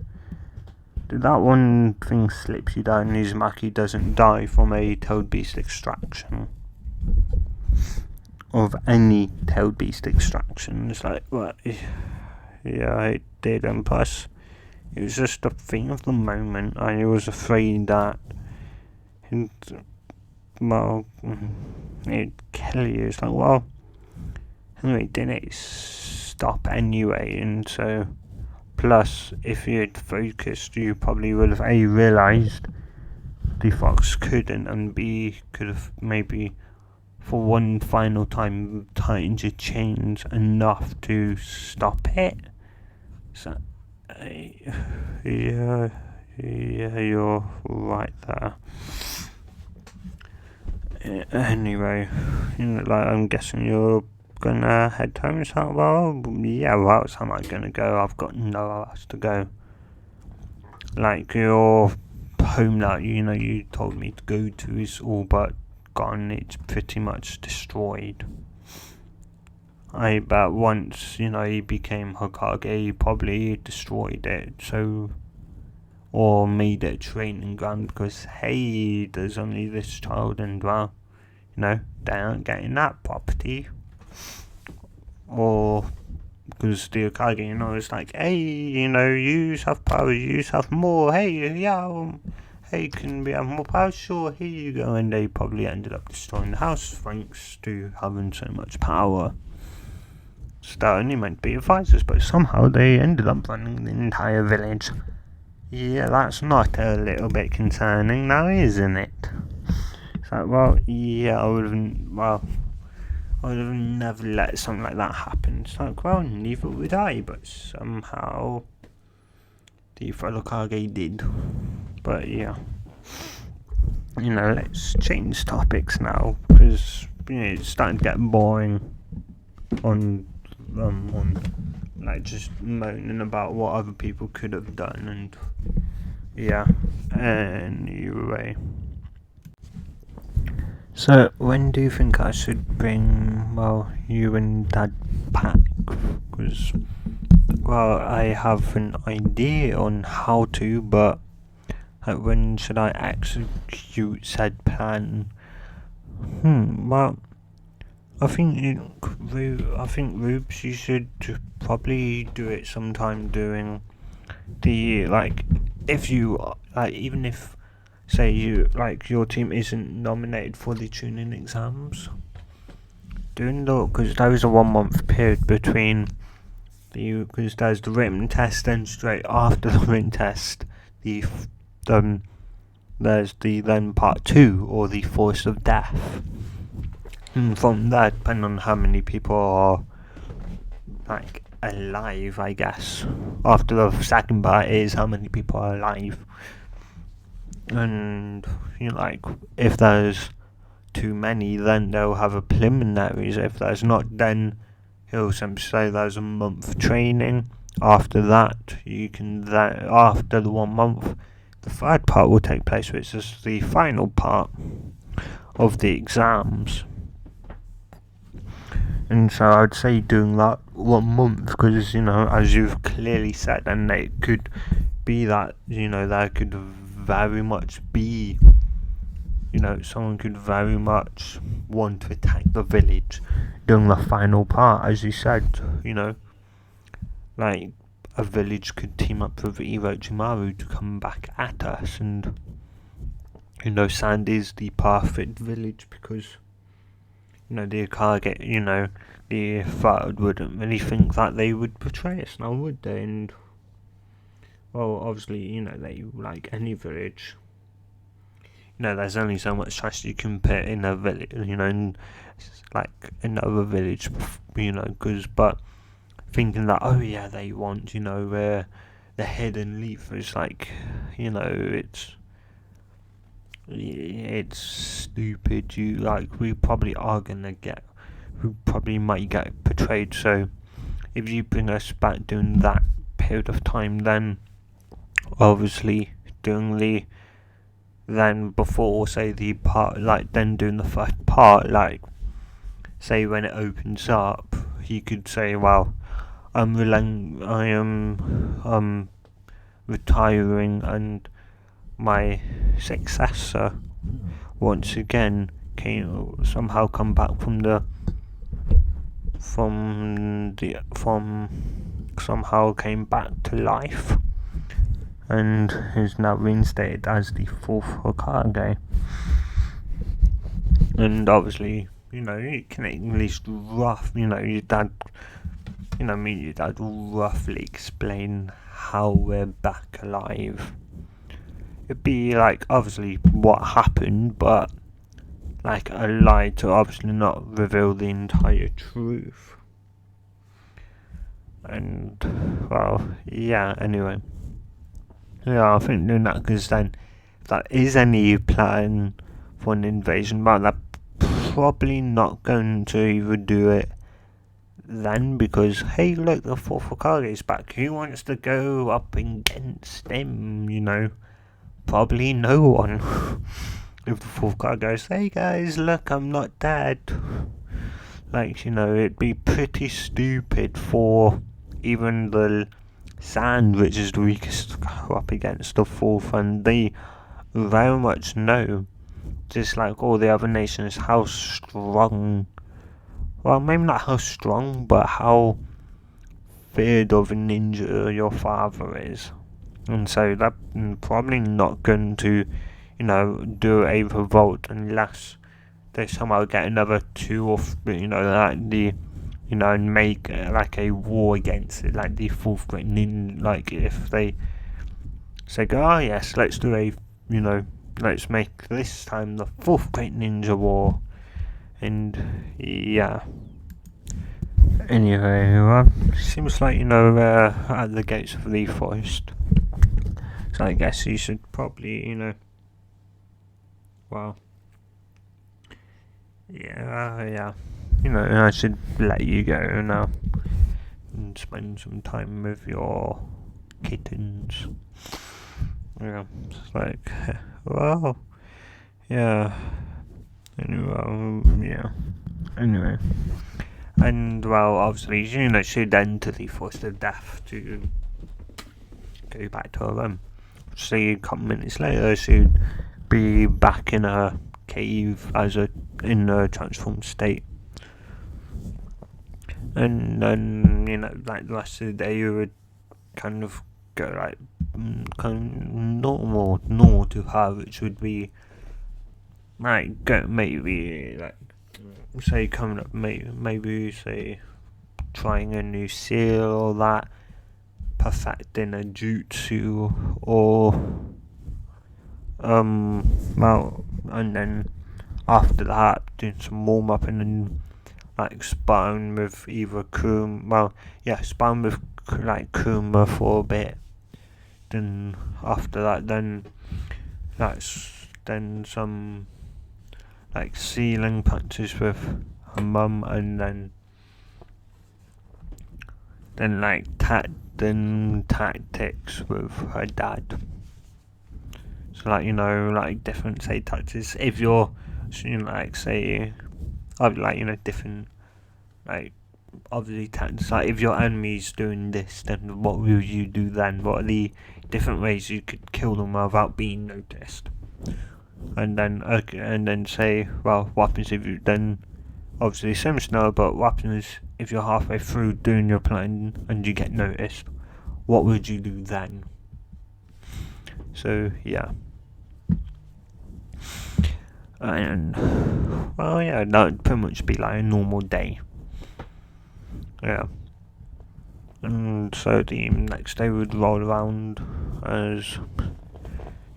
A: that one thing slips you down, Uzumaki doesn't die from a tailed beast extraction. Of any tailed beast extraction. It's like, what? Yeah, it did, and plus, it was just a thing of the moment. I was afraid that it'd kill you. It's like, well, anyway, didn't it stop anyway? And so, plus, if you had focused, you probably would have realised the fox couldn't, and B, could have maybe for one final time tightened your chains enough to stop it. So, yeah, you're right there. Anyway, I'm guessing you're gonna head home. Is that well? Yeah, where else am I gonna go? I've got nowhere else to go. Your home that you told me to go to is all but gone. It's pretty much destroyed. I bet once he became Hokage, he probably destroyed it, or made it a training ground, because hey, there's only this child, and well, they aren't getting that property. Or because the Hokage, it's like, hey, you have power, you have more, hey, yeah, hey, can we have more power? Sure, here you go. And they probably ended up destroying the house thanks to having so much power. So that only meant to be advisors, but somehow they ended up running the entire village. Yeah, that's not a little bit concerning now, isn't it? It's like, well, yeah, I would have never let something like that happen. It's like, well, neither would I, but somehow the Hokage did. But yeah, let's change topics now, because it's starting to get boring on just moaning about what other people could have done, and yeah. Anyway, so when do you think I should bring you and Dad back? Because I have an idea on how to, but when should I execute said plan? Well, I think Rubes, you should probably do it sometime during the if you even if say you your team isn't nominated for the tuning exams, because there is a 1 month period between because there's the written test, then straight after the written test there's then part 2, or the force of death. And from there, depending on how many people are alive, I guess. After the second part is how many people are alive. And if there's too many, then they'll have a preliminaries. If there's not, then he'll simply say there's a month training. After that, after the 1 month, the third part will take place, which is the final part of the exams. And so I'd say doing that 1 month, because as you've clearly said, and it could be that there could very much be someone could very much want to attack the village during the final part, as you said, like a village could team up with Orochimaru to come back at us, and Sand is the perfect village because the Kage, the Third wouldn't really think that they would betray us now, would they? And well, obviously, they like any village. There's only so much trust you can put in a village, in, like another village, but thinking that, oh yeah, they want, the hidden leaf is like, it's stupid. We probably might get betrayed, so if you bring us back during that period of time, then obviously then before, say, the part, then doing the first part, say when it opens up, he could say, well, I am retiring, and my successor once again somehow come back somehow came back to life and is now reinstated as the fourth Hokage. And obviously, you can at least your dad will roughly explain how we're back alive. It'd be obviously what happened, but a lie to obviously not reveal the entire truth. And well, yeah, anyway. Yeah, I think doing that, because then if that is any plan for an invasion, but they're probably not going to even do it then, because hey, look, the fourth Hokage is back. Who wants to go up against him? Probably no one. If the fourth guy goes, hey guys, look, I'm not dead. It'd be pretty stupid for even the Sand, which is the weakest, to go up against the fourth, and they very much know, just like all the other nations, how strong, well, maybe not how strong, but how feared of a ninja your father is. And so they're probably not going to, do a revolt unless they somehow get another two or three, and make a war against it, like the fourth great ninja. If they say, oh yes, let's do let's make this time the fourth great ninja war, and yeah. Anyway, seems like at the gates of the forest. So I guess you should probably, well, yeah, I should let you go now and spend some time with your kittens. Yeah, it's well, yeah. Anyway, and well, obviously, she'd enter the forest of death to go back to her room. So a couple minutes later, she'd be back in her cave in a transformed state, and then the rest of the day you would kind of go normal to her, which would be maybe say coming up, maybe say trying a new skill or that, perfecting a jutsu, or and then after that doing some warm up, and then sparring with either sparring with Kuma for a bit. Then after that, then some ceiling practice with her mum, and then tactics with her dad. So different say tactics. If you're say different obviously tactics. If your enemy's doing this, then what will you do then? What are the different ways you could kill them without being noticed? and then say, well, what happens if you then, obviously same scenario, but what happens if you're halfway through doing your plan and you get noticed? What would you do then? So yeah. And well, yeah, that would pretty much be like a normal day. Yeah. And so the next day would roll around as,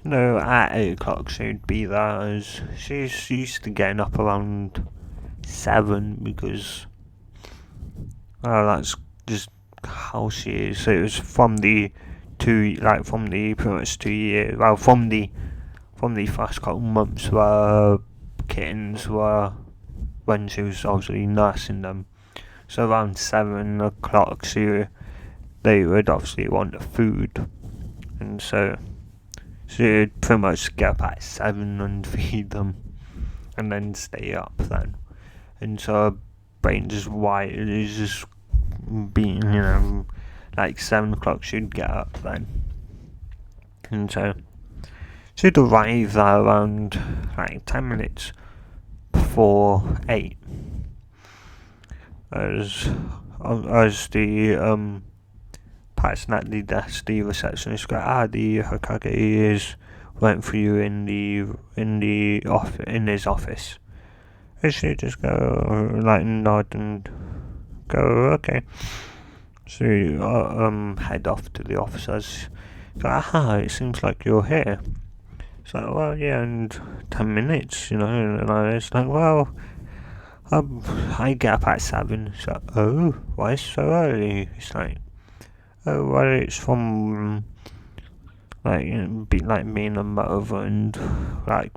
A: at 8 o'clock she'd be there, as she's used to getting up around 7 because, well, that's just how she is. So it was from the pretty much 2 years, well, from the first couple months where kittens were, when she was obviously nursing them. So around 7 o'clock, they would obviously want the food, and so she'd pretty much get up at 7 and feed them, and then stay up then. And so her brain just wired, is just being, like 7 o'clock she'd get up then. And so she'd arrive there around like 10 minutes before 8. As the person at the desk, the receptionist, go, the Hokage is waiting for you in his office. And she just go, like, nod and go, okay. So head off to the officers. So, it seems like you're here. So, well, yeah, in 10 minutes, and it's like, well, I get up at 7. So, oh, why so early? It's like, oh, well, it's from, like, like me and a motor, and, like,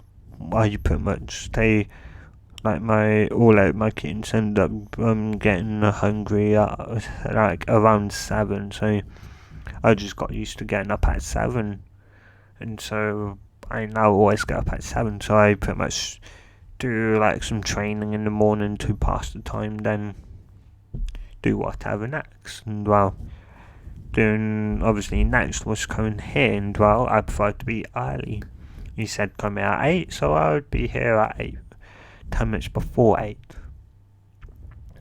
A: you pretty much stay, like, my kittens end up getting hungry at, like, around 7, so I just got used to getting up at 7, and so I now always get up at 7, so I pretty much do, like, some training in the morning to pass the time, then do whatever next. And, well, doing, obviously, next was coming here, and, well, I prefer to be early. He said come here at 8, so I would be here at 8, 10 minutes before 8.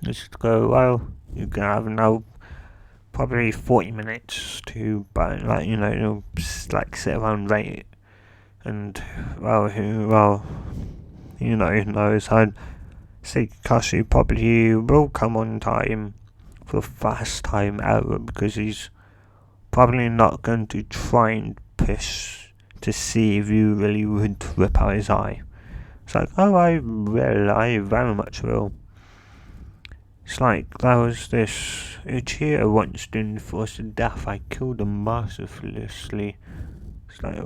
A: Just go, well, you can have now probably 40 minutes to, like, sit around wait, and, well, knows, I'd say Kashi probably will come on time for the first time ever, because he's probably not going to try and push to see if you really would rip out his eye. It's like, oh, I very much will. It's like, there was this Uchiha once doing the Force of Death, I killed him mercilessly. It's like,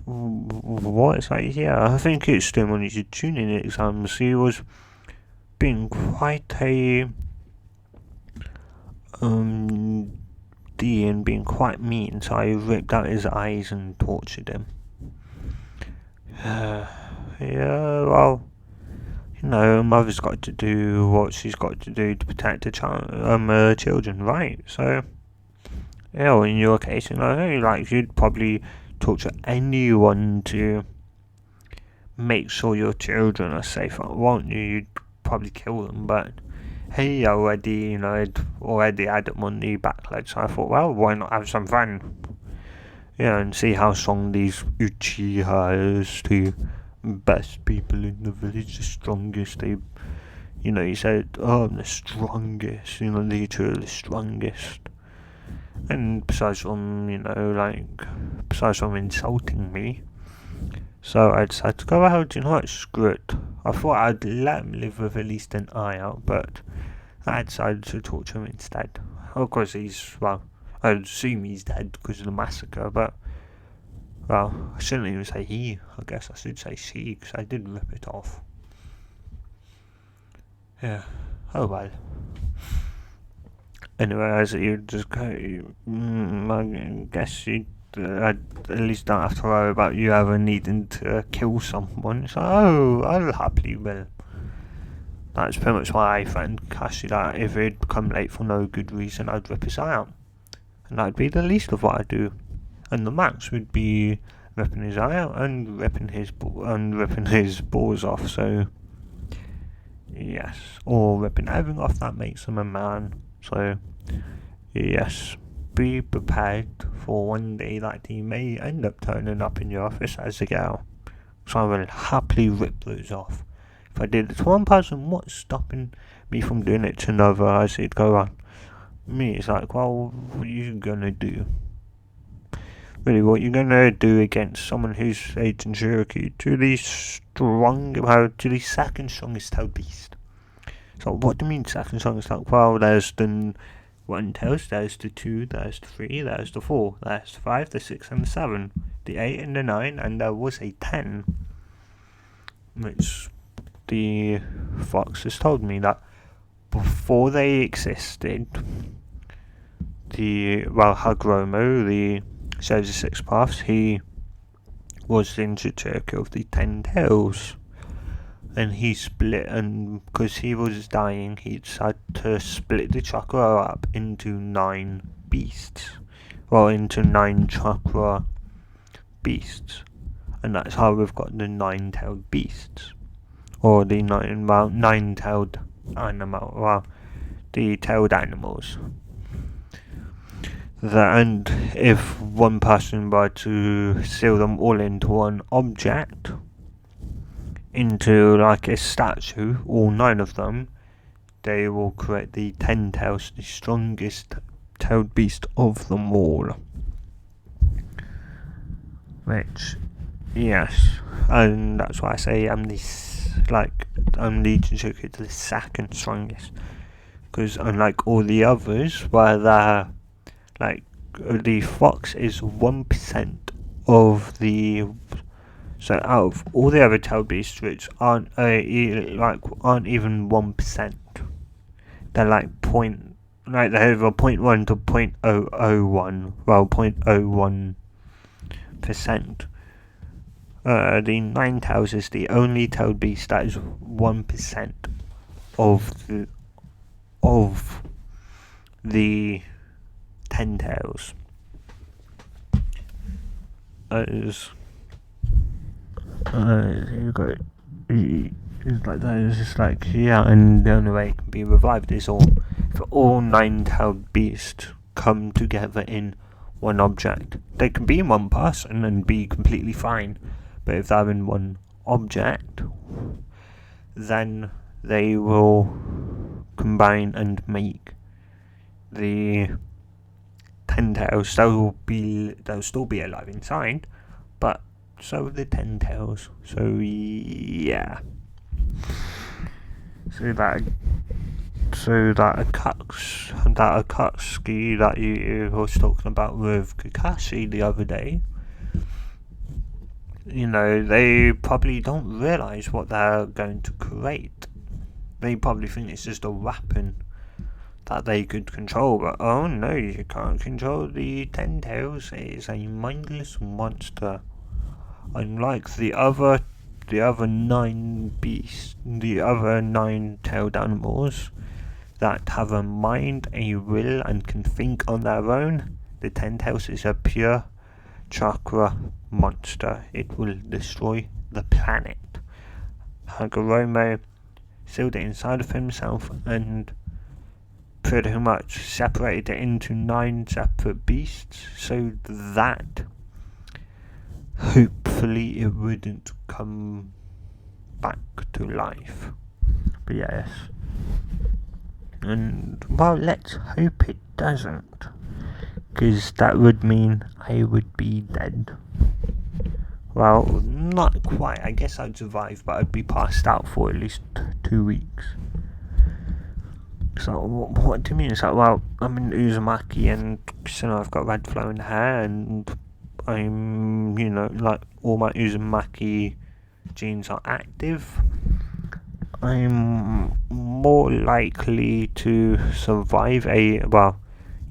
A: what? It's like, yeah, I think it's still on his tuning exams. He was being quite a D and being quite mean, so I ripped out his eyes and tortured him. Yeah, well, mother's got to do what she's got to do to protect her children, right? So, in your case, you'd probably torture anyone to make sure your children are safe, won't you? You'd probably kill them, but hey, I'd already had them on the back leg, so I thought, well, why not have some fun? And see how strong these Uchiha is, the best people in the village, the strongest. He said, oh, I'm the strongest, literally the strongest. And besides from insulting me, so I decided to go out, screw it. I thought I'd let him live with at least an eye out, but I decided to torture him instead. Of course, I assume he's dead because of the massacre, but, well, I shouldn't even say he, I guess I should say she, because I did rip it off. Yeah, oh well. Anyway, as you just go, I guess you at least don't have to worry about you ever needing to kill someone. So, I'll happily will. That's pretty much why I threatened Kashi that if he'd come late for no good reason, I'd rip his eye out. And that'd be the least of what I'd do. And the max would be ripping his eye out and ripping his balls off. So yes, or ripping everything off that makes him a man. So yes, be prepared for one day that he may end up turning up in your office as a girl. So I will happily rip those off. If I did it to one person, what's stopping me from doing it to another as it go on? Me, it's like, well, what are you gonna do? Really, what you're gonna do against someone who's Agent Cherokee to the second strongest tailed beast? So what do you mean second strongest? Like, well, there's the 1 tails, there's the 2, there's the 3, there's the 4, there's the 5, the 6 and the 7, the 8 and the 9, and there was a 10. Which the foxes told me that before they existed, Hagromo, the Shows the 6 Paths, he was the Cherokee of the 10 tails. And he split, and because he was dying, he decided to split the chakra up into 9 beasts. Well, into 9 chakra beasts. And that's how we've got the 9-tailed beasts. Or the 9-tailed animal, the tailed animals. And if one person were to seal them all into one object, into like a statue, all 9 of them, they will create the 10 tails, the strongest tailed beast of them all. Which, yes, and that's why I say I'm the Cherokee to the second strongest, because unlike all the others, where they're like the fox is 1% of the. So out of all the other tailed beasts, which aren't even 1%, they're like they're over 0.1 to 0.001, 0.01%. The 9 tails is the only tailed beast that is 1% of the 10 tails. It's like that. It's just like, yeah, and the only way it can be revived is if all 9-tailed beasts come together in one object. They can be in one person and be completely fine, but if they're in one object, then they will combine and make the 10 tails. They'll still be alive inside, but so the 10 tails. So yeah. So that Akatsuki that you was talking about with Kakashi the other day, they probably don't realise what they're going to create. They probably think it's just a weapon that they could control, but oh no, you can't control the 10 tails. It is a mindless monster. Unlike the other 9 beasts, the other 9-tailed animals that have a mind, a will, and can think on their own, the 10 tails is a pure chakra monster. It will destroy the planet. Hagoromo sealed it inside of himself and pretty much separated it into 9 separate beasts, so that hopefully it wouldn't come back to life. But yes, and well, let's hope it doesn't, because that would mean I would be dead. Well, not quite. I guess I'd survive, but I'd be passed out for at least 2 weeks. So what do you mean? It's like, well, I'm in Uzumaki and I've got red flowing hair and I'm, like all my Uzumaki genes are active. I'm more likely to survive in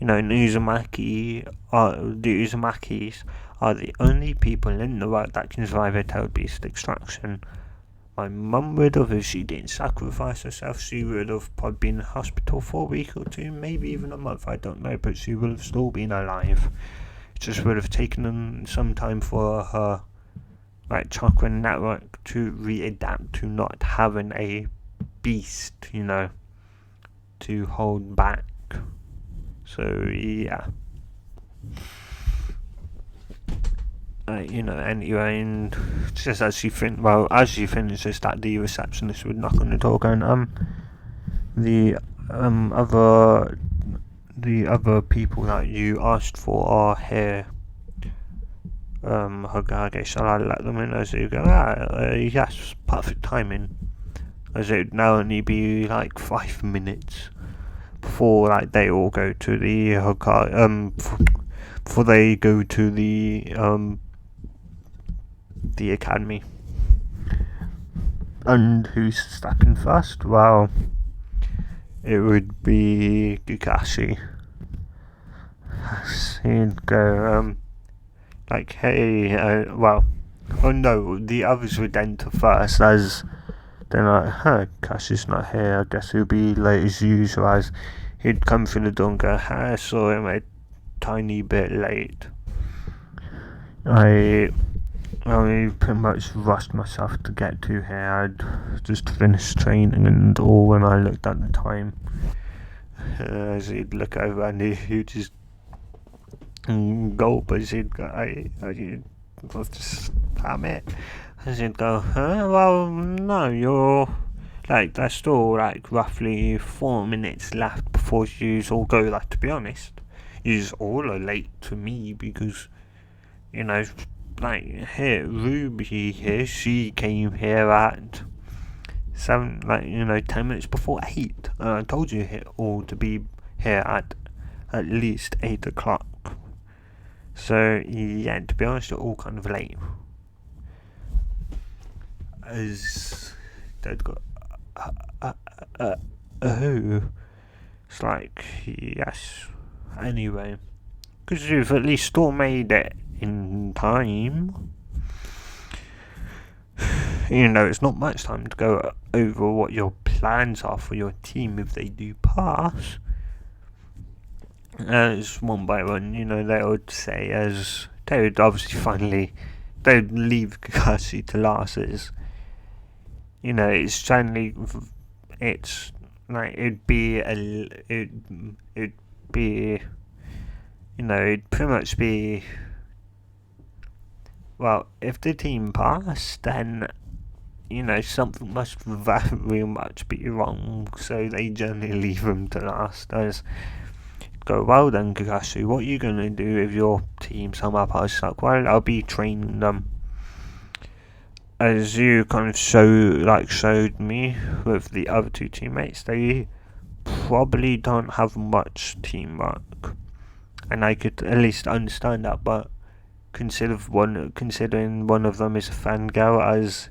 A: Uzumaki, the Uzumakis are the only people in the world that can survive a tailed beast extraction. My mum would have, if she didn't sacrifice herself, she would have probably been in hospital for a week or 2, maybe even a month, I don't know, but she would have still been alive. It just would have taken them some time for her like chakra network to readapt to not having a beast, to hold back. So yeah. Anyway, and just as she finishes that, the receptionist would knock on the door going, the other people that you asked for are here. Okay, shall I let them in? As you go, yes, perfect timing. As it would now only be like 5 minutes before like they all go to the before they go to the academy. And who's stepping first? Well, it would be Gukashi. He'd go, like, hey, oh no, the others would enter first, as they're like, Kashi's not here, I guess he'll be late as usual, as he'd come through the door and go, I saw him a tiny bit late. I pretty much rushed myself to get to here. I'd just finished training and all when I looked at the time. As he'd look over and he'd just gulp as he'd go, just damn it. As he'd go, well, no, you're like, there's still like roughly 4 minutes left before you all go. Like, to be honest, you all are late to me because, like, here, Ruby here, she came here at 7, 10 minutes before 8. I told you all to be here at least 8 o'clock. So, yeah, to be honest, you're all kind of late. As they'd go, oh. It's like, yes. Anyway, because you've at least still made it in time. It's not much time to go over what your plans are for your team if they do pass. As one by one, they would say, as they would obviously they'd leave Kakashi to last, as, it's generally, it's like, it'd pretty much be, well, if the team passed, then, something must very much be wrong, so they generally leave them to last, as go, well then, Kakashi, what are you going to do if your team somehow passes up? Well, I'll be training them. As you kind of showed me with the other two teammates, they probably don't have much teamwork. And I could at least understand that, but considering one of them is a fangirl, as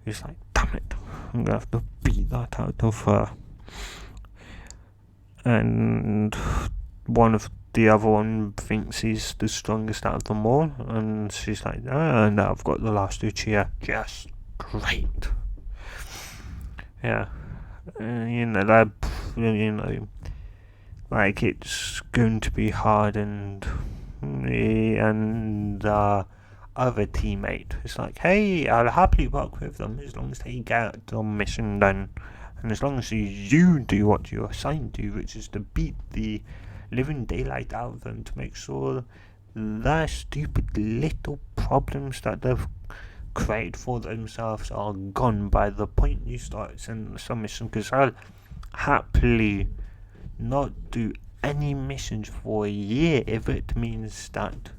A: he's like, damn it, I'm gonna have to beat that out of her. And the other one thinks he's the strongest out of them all, and she's like, now I've got the last two cheer. Yes, great. Yeah, like, it's going to be hard, and other teammate is like, hey, I'll happily work with them as long as they get the mission done, and as long as you do what you're assigned to, which is to beat the living daylight out of them to make sure their stupid little problems that they've created for themselves are gone by the point you start sending some mission, because I'll happily not do any missions for a year if it means that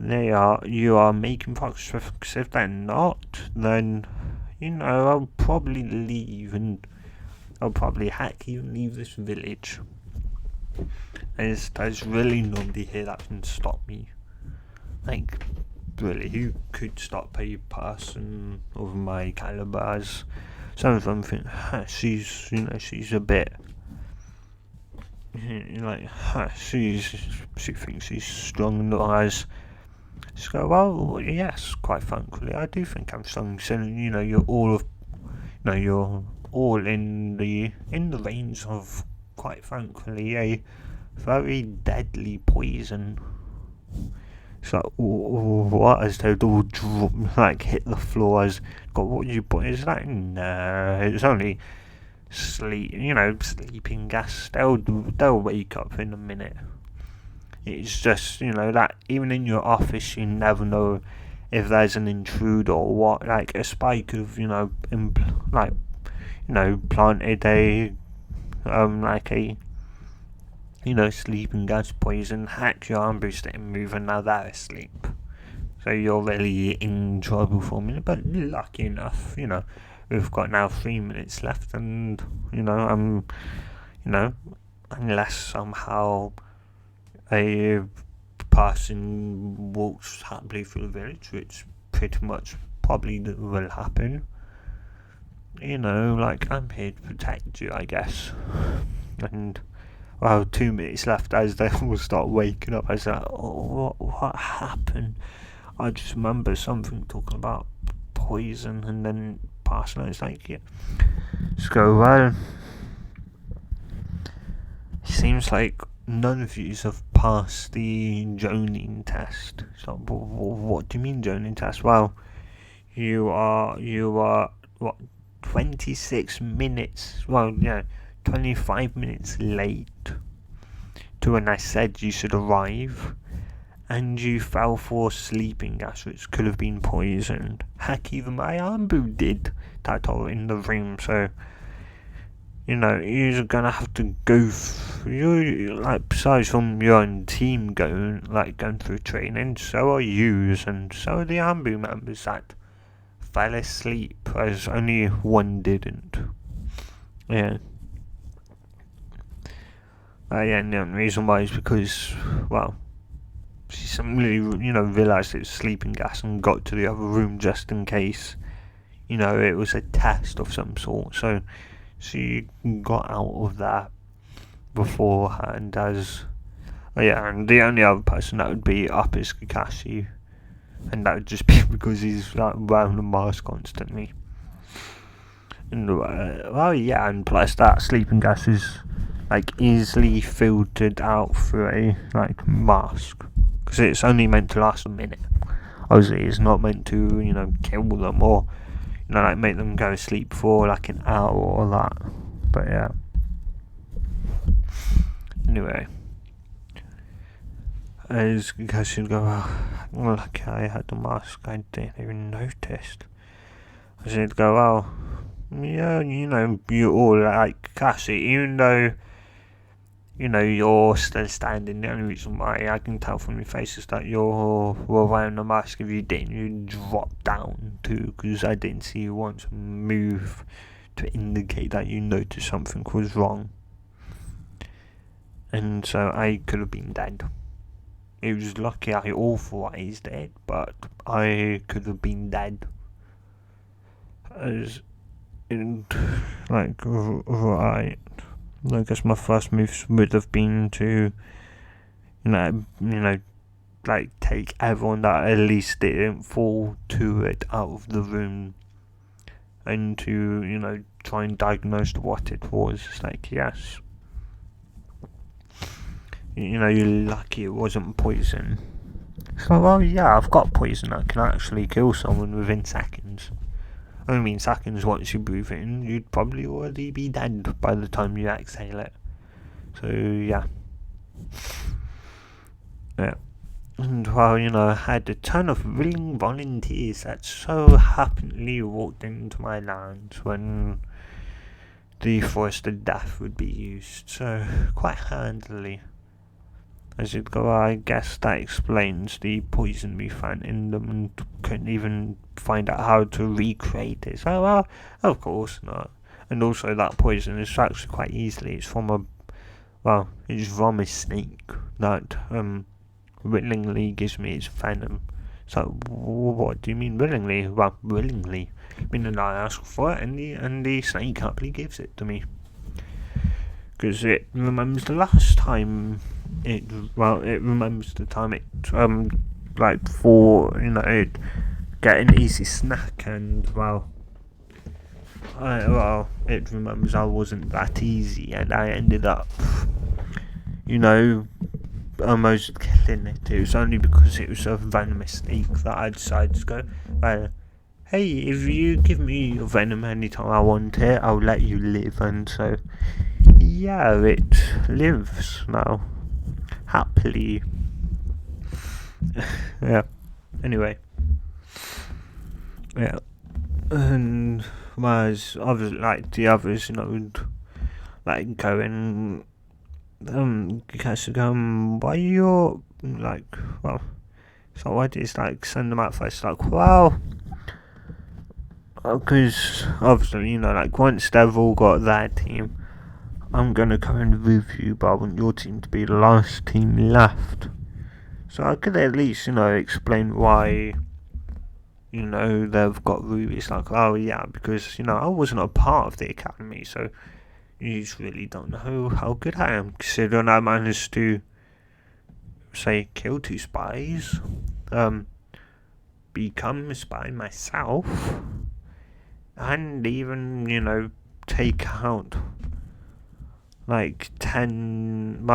A: you are making progress with, because if they're not, then I'll probably leave, and I'll probably even leave this village. There's really nobody here that can stop me. Like, really, who could stop a person of my caliber? As some of them think, she's a bit, she thinks she's strong, and as she go, well, yes, quite frankly, I do think I'm strong. So you're all in the range of, quite frankly, a very deadly poison. It's like, what? As they'd all like hit the floor. As God, what you put? It's like, no, it's only sleeping gas. They'll wake up in a minute. It's just, that even in your office, you never know if there's an intruder or what. Like a spy could have, planted a, like a, sleeping gas poison, hacked your arm, boosted and move, and now they're asleep. So you're really in trouble for a minute. But lucky enough, we've got now 3 minutes left, and unless somehow a person walks happily through the village, which pretty much probably will happen. I'm here to protect you, I guess. And 2 minutes left as they all start waking up. I was like, oh, what happened? I just remember something talking about poison, and then passing out. It's like, yeah. So, well, it seems like none of you have passed the Jonin test. So, what do you mean Jonin test? Well, you are, what, 26 minutes, 25 minutes late to when I said you should arrive, and you fell for sleeping gas, which could have been poisoned. Heck, even my Ambu did that all in the room, so you're gonna have to go through, besides from your own team going through training, so are you, and so are the Ambu members that fell asleep, as only one didn't. Yeah. And the only reason why is because, she suddenly, realised it was sleeping gas and got to the other room just in case, it was a test of some sort. So she got out of there beforehand and the only other person that would be up is Kakashi. And that would just be because he's wearing a mask constantly. And and plus that sleeping gas is easily filtered out through a mask, because it's only meant to last a minute. Obviously, it's not meant to kill them or make them go to sleep for an hour or that. But yeah. Anyway. As because you'd go, lucky I had the mask, I didn't even notice. I should go, yeah, you all like Cassie, even though, you're still standing. The only reason why I can tell from your face is that you're wearing the mask. If you didn't, you'd drop down too, because I didn't see you once move to indicate that you noticed something was wrong. And so I could have been dead. It was lucky I authorised it, but I could have been dead. Right. I guess my first move would have been to, take everyone that at least didn't fall to it out of the room, and to, try and diagnose what it was. It's yes. You're lucky it wasn't poison. So, I've got poison that can actually kill someone within seconds. I mean, seconds once you breathe it in, you'd probably already be dead by the time you exhale it. So, yeah. Yeah. And, I had a ton of willing volunteers that so happily walked into my lands when the Forest of Death would be used, so quite handily. As it go, I guess that explains the poison we found in them and couldn't even find out how to recreate it. So, of course not. And also that poison is actually quite easily. It's from a snake that willingly gives me its venom. So, what do you mean willingly? Well, willingly. Meaning I ask for it and the snake happily gives it to me. Because it remembers the last time it remembers the time it it get an easy snack, and it remembers I wasn't that easy, and I ended up almost killing it. It was only because it was a venomous snake that I decided to go, hey, if you give me your venom anytime I want it, I'll let you live. And so, yeah, it lives now. Happily. Yeah. Anyway. Yeah. And whereas others, like the others, would like go and guys would go, why you're like, well, so what is like send them out first, like, well, because obviously, like once they've all got their team, I'm gonna come and review, but I want your team to be the last team left. So I could at least, explain why, they've got rubies. Like, oh yeah, because, I wasn't a part of the academy, so you just really don't know how good I am. Considering I managed to, say, kill 2 spies, become a spy myself, and even, take out, like, 10,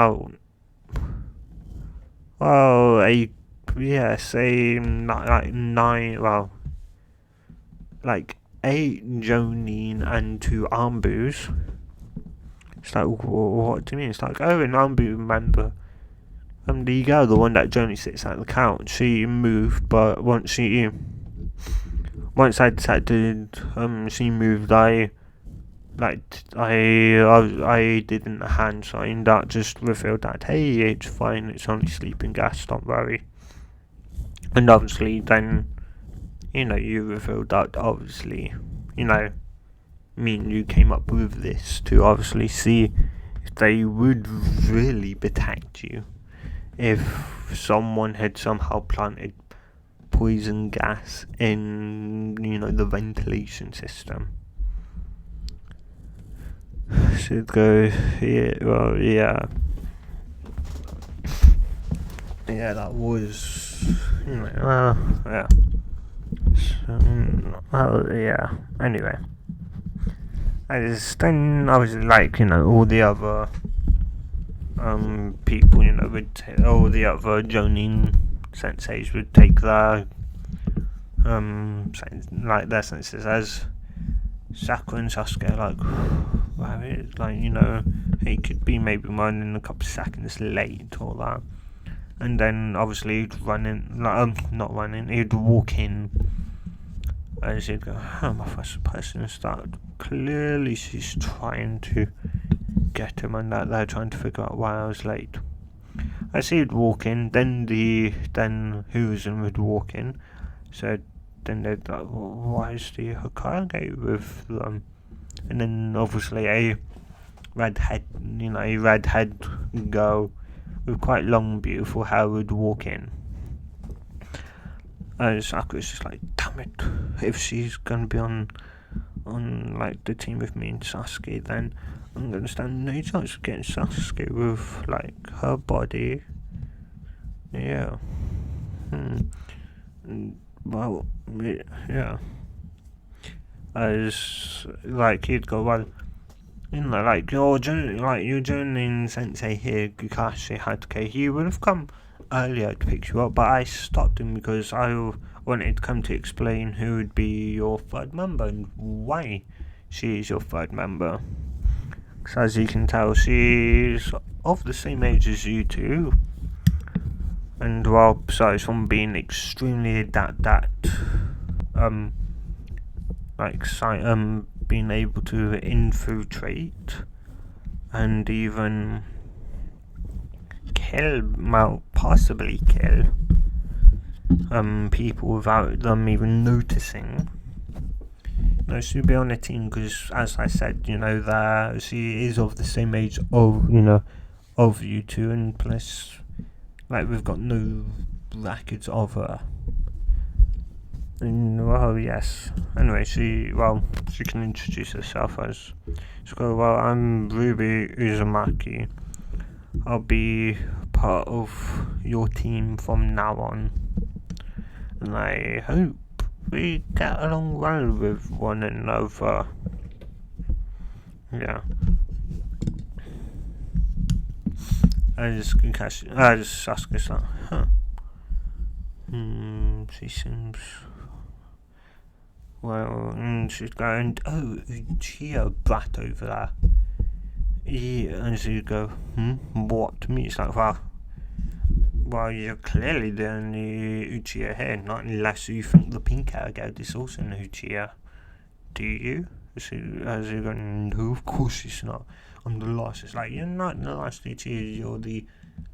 A: say, like 9, like 8 Jonine and 2 Ambus. It's like, what do you mean? It's like, oh, an Ambu member. The girl, the one that Joni sits at the couch, she moved, but once I detected, she moved, I didn't hand sign that just revealed that, hey, it's fine, it's only sleeping gas, don't worry. And obviously then, you revealed that, obviously, me and you came up with this to obviously see if they would really protect you if someone had somehow planted poison gas in, the ventilation system. Should go, yeah, well, yeah. Yeah, that was, yeah. So, yeah, anyway. Then I was like, all the other people, all the other Jonin senseis would take their their senses as Sakura and Sasuke, he could be maybe running a couple of seconds late or that, and then obviously he'd run in, not running, he'd walk in, and he'd go, my first person, and start, clearly she's trying to get him, and that they're trying to figure out why I was late. I see he'd walk in, then Hoosian would walk in, so then they'd like, why is the Hokage with them? And then obviously a redhead girl with quite long, beautiful hair would walk in. And Sakura's just like, damn it, if she's gonna be on like the team with me and Sasuke, then I'm gonna stand no chance of getting Sasuke with like her body. Yeah. Well, yeah. As like he'd go, well, like your journeying sensei here, Kakashi Hatake, he would have come earlier to pick you up, but I stopped him because I wanted to come to explain who would be your 3rd member and why she is your 3rd member. Because as you can tell, she's of the same age as you two, and well, besides from being extremely adept at being able to infiltrate and even possibly kill people without them even noticing. She'll be on a team because, as I said, she is of the same age of you two, and plus, like, we've got no records of her. And, well, yes. Anyway, she can introduce herself as. She'll go, well, I'm Ruby Uzumaki. I'll be part of your team from now on, and I hope we get along well with one another. Yeah. I just ask this like, huh? She seems well, and she's going, oh, Uchiha brat over there. Yeah, and so you go, what to me? It's like, well, you're clearly the only Uchiha here, not unless you think the pink hair guy is also an Uchiha. Do you? As you go, no, of course it's not. I'm the last. It's like, you're not the last Uchiha, you're the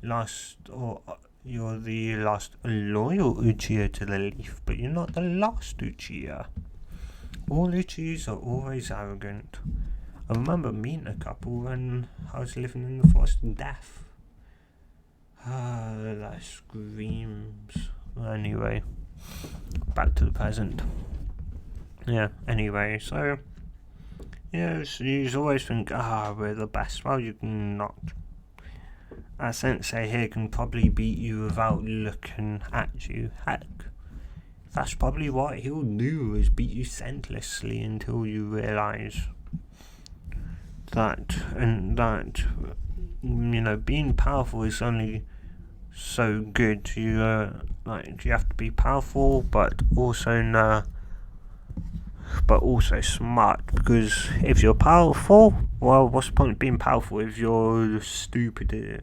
A: last, or you're the last loyal Uchiha to the leaf, but you're not the last Uchiha. All Uchihas are always arrogant. I remember meeting a couple when I was living in the forest of death. That screams. Anyway, back to the present. Yeah, anyway, so, yeah, you always think, we're the best. Well, you can not. A sensei here can probably beat you without looking at you. Heck, that's probably what he'll do, is beat you senselessly until you realise that, being powerful is only so good. You have to be powerful, but also smart, because if you're powerful, well, what's the point of being powerful if you're stupid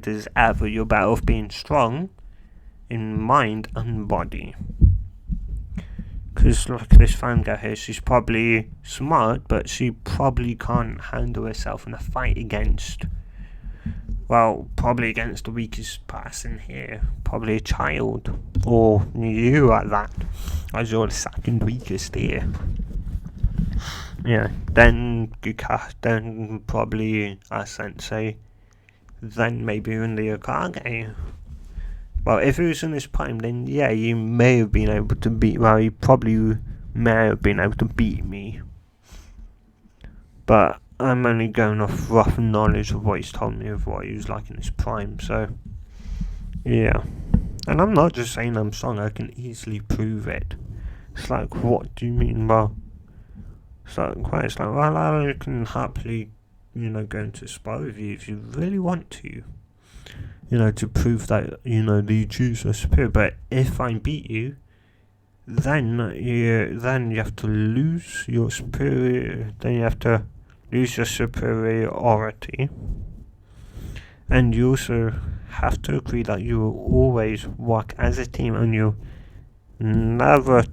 A: as ever? You're better off being strong in mind and body. Because like this fan girl here, she's probably smart, but she probably can't handle herself in a fight against the weakest person here, probably a child, or you at that, as you're the second weakest here. Yeah, then probably a sensei, then maybe even the Okage. Well, if he was in his prime, then yeah, you may have been able to beat, you probably may have been able to beat me. But I'm only going off rough knowledge of what he's told me of what he was like in his prime, so yeah. And I'm not just saying I'm strong, I can easily prove it. It's like, what do you mean? Well, I can happily, go into spar with you if you really want to. To prove that, the Jews are superior. But if I beat you, then you have to lose your superiority, and you also have to agree that you will always work as a team, and you never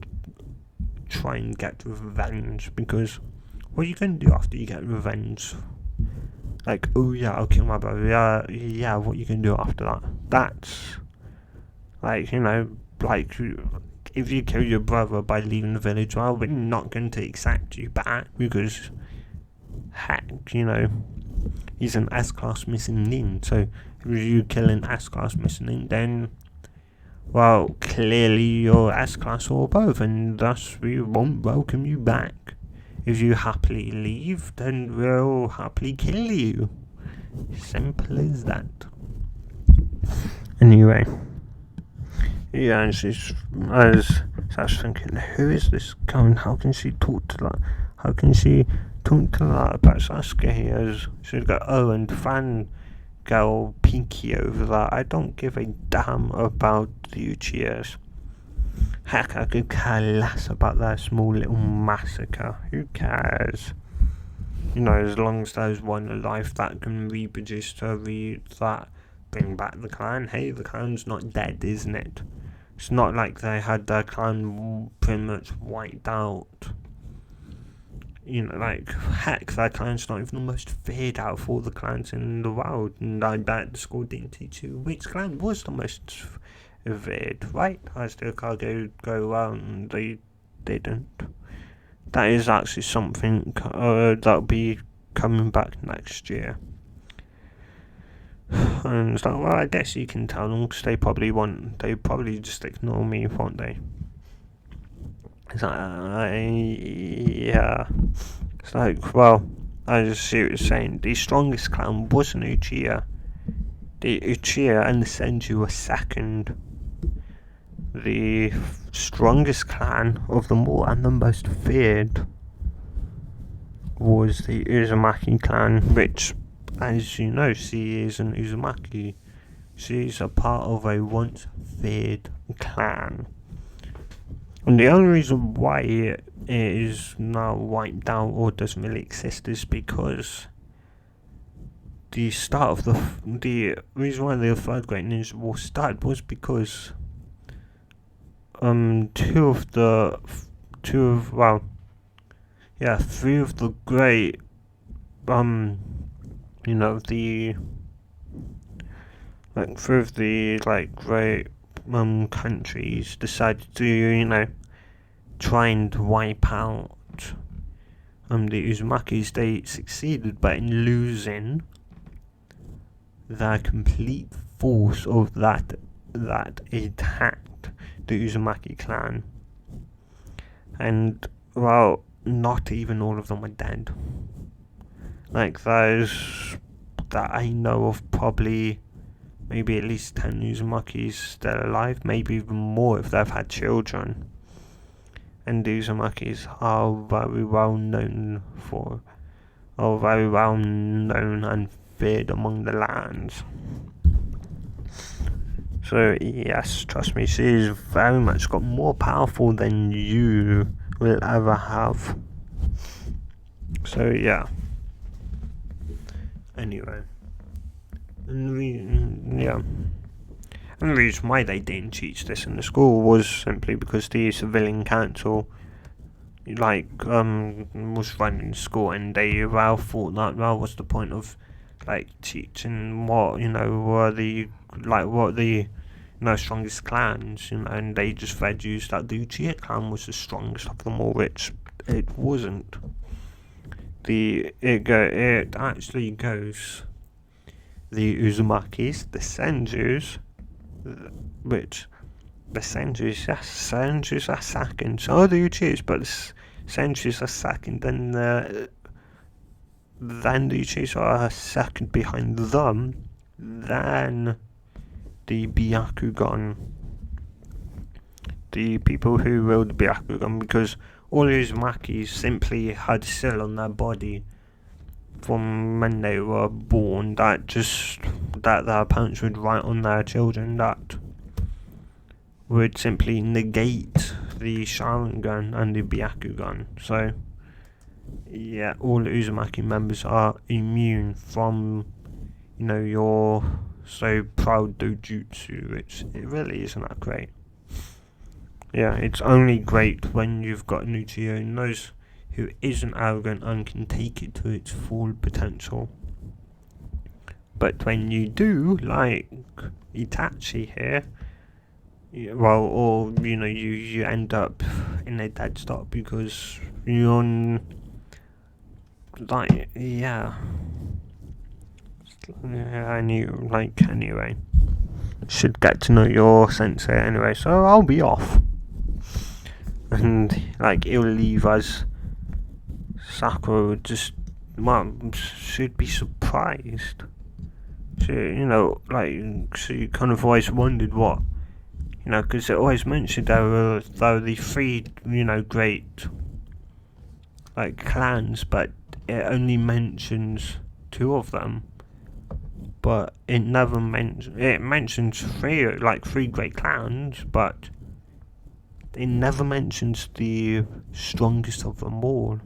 A: try and get revenge, because what are you going to do after you get revenge? Like, oh yeah, I'll kill my brother. Yeah, what are you going to do after that? That's like, if you kill your brother by leaving the village, well, we're not going to accept you back, because heck, he's an S-class missing link. So if you kill an S-class missing link, then, well, clearly you're S-class or both, and thus we won't welcome you back. If you happily leave, then we'll happily kill you. Simple as that. Anyway, yeah, and I was thinking, who is this girl? How can she talk to that? How can she talk to that about Sasuke here? She's got, and fan girl Pinky over there. I don't give a damn about the Uchihas. Heck, I could care less about their small little massacre. Who cares? As long as there's one alive that can reproduce to bring back the clan. Hey, the clan's not dead, isn't it? It's not like they had their clan pretty much wiped out. Heck, their clan's not even the most feared out of all the clans in the world. And I bet the school didn't teach you which clan was the most feared, right? As the Okage go around, they didn't. That is actually something that'll be coming back next year. And it's like, well, I guess you can tell them, because they probably just ignore me, won't they? It's like, yeah. It's like, well, I just see what you're saying. The strongest clan wasn't Uchiha. The Uchiha and the Senju were second. The strongest clan of them all and the most feared was the Uzumaki clan, which as you know, she is an Uzumaki. She's a part of a once feared clan. And the only reason why it is now wiped out or doesn't really exist is because the start of the reason why the third Great Ninja War started was because three of the great three of the great countries decided to try and wipe out the Uzumakis. They succeeded, but in losing the complete force of that attacked the Uzumaki clan. And well, not even all of them are dead. Like, those that I know of, probably maybe at least 10 Uzumakis still alive, maybe even more if they've had children. And the Uzumakis are very well known and feared among the lands. So yes, trust me, she's very much got more powerful than you will ever have. So yeah. Anyway, and the reason why they didn't teach this in the school was simply because the civilian council was running the school, and they thought that what's the point of teaching what were the strongest clans, and they just deduced that the Uchiha clan was the strongest of them all, which it wasn't. It actually goes the Uzumakis, the Senjus, which the Senjus are second. So are the Uchihas, but the Senjus are second, then the Uchihas are second behind them, then the Byakugan, the people who ruled the Byakugan, because all the Uzumakis simply had still on their body from when they were born that their parents would write on their children that would simply negate the Sharingan and the Byakugan. So yeah, all the Uzumaki members are immune from your so proud dojutsu, which it really isn't that great. Yeah, it's only great when you've got an Uchiha who knows, who isn't arrogant and can take it to its full potential. But when you do, like Itachi here, you end up in a dead stop because you're anyway. Should get to know your sensei anyway, so I'll be off. And it'll leave us. Sakura should be surprised. She kind of always wondered what, because it always mentioned there were the three, great, clans, but it only mentions two of them. But it never mentions three great clans, but it never mentions the strongest of them all.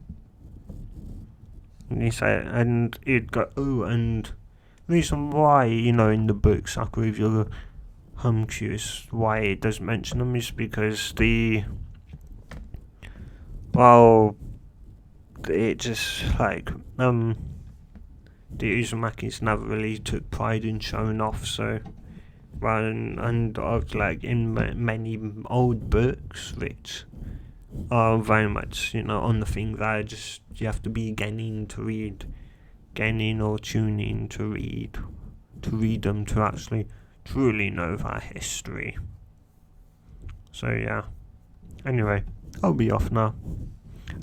A: And and the reason why, in the book, Sakura, if you're curious why it doesn't mention them, is because it just the Uzumakis never really took pride in showing off, so in many old books, which are very much on the thing that just you have to be getting or tuning to read them to actually truly know their history. So yeah. Anyway, I'll be off now.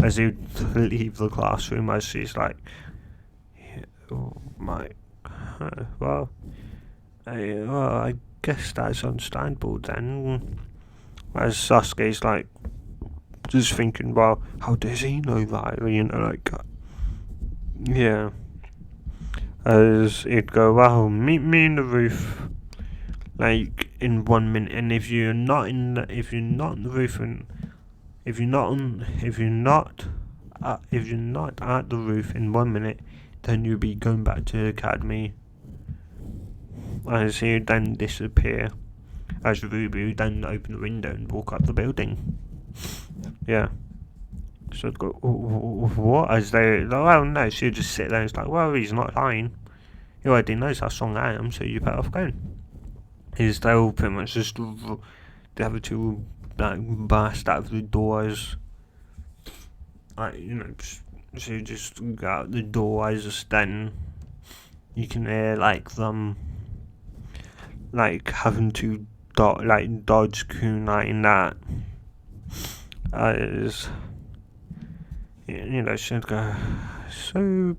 A: As you leave the classroom, as she's like, I guess that's understandable then. As Sasuke's just thinking, how does he know that? Yeah. As he'd go, well, meet me in the roof, like, in 1 minute, and if you're not on the roof, and if you're not at the roof in 1 minute, then you'll be going back to the academy. As he would then disappear, as Ruby would then open the window and walk up the building. Yeah. So I'd go, what? As they, well, no, she'd just sit there and it's like, well, he's not lying. He already knows how strong I am, so you better off going. They all pretty much just, the other two, like, burst out of the doors. Like, so you just go out the door, then you can hear, like, them, like, having to, dodge kunai in that. As, she'd go, so,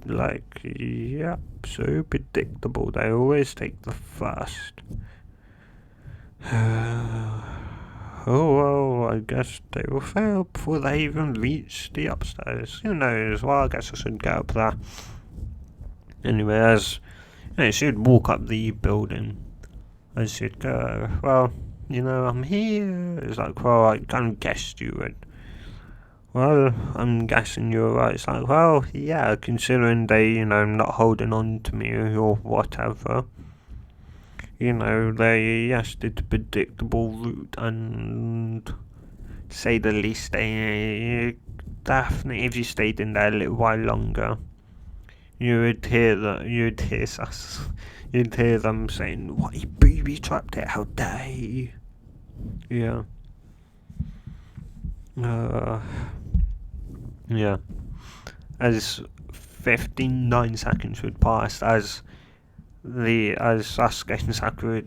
A: like, yep, so predictable. They always take the first. Oh, well, I guess they will fail before they even reach the upstairs. Who knows? Well, I guess I should get up there. Anyway, as she'd walk up the building, and she'd go, well, I'm here. It's like, well, I kind of guessed you would. Well, I'm guessing you're right. It's like, well, yeah, considering they, not holding on to me or whatever. They, yes, did the predictable route, and to say the least, they definitely, if you stayed in there a little while longer, you'd hear them saying, what, he booby trapped it, how dare he? Yeah. Yeah. As 59 seconds would pass, as Sasuke and Sakura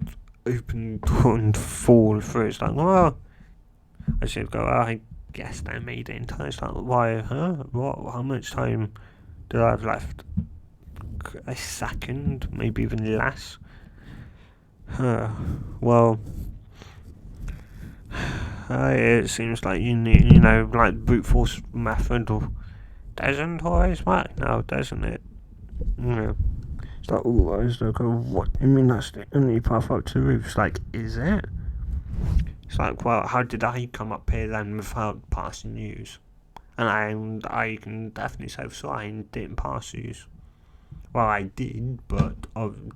A: open the door and fall through. It's like, well, I should go, I guess they made it in time. It's like, why, huh? What? How much time do I have left? A second? Maybe even less? Well, it seems like you need, like brute force method doesn't always work now, doesn't it? Yeah. It's like, oh, I was like, what? I mean, that's the only path up to the roof. It's like, is it? It's like, well, how did I come up here then without passing yous? And I can definitely say for sure I didn't pass yous. Well, I did, but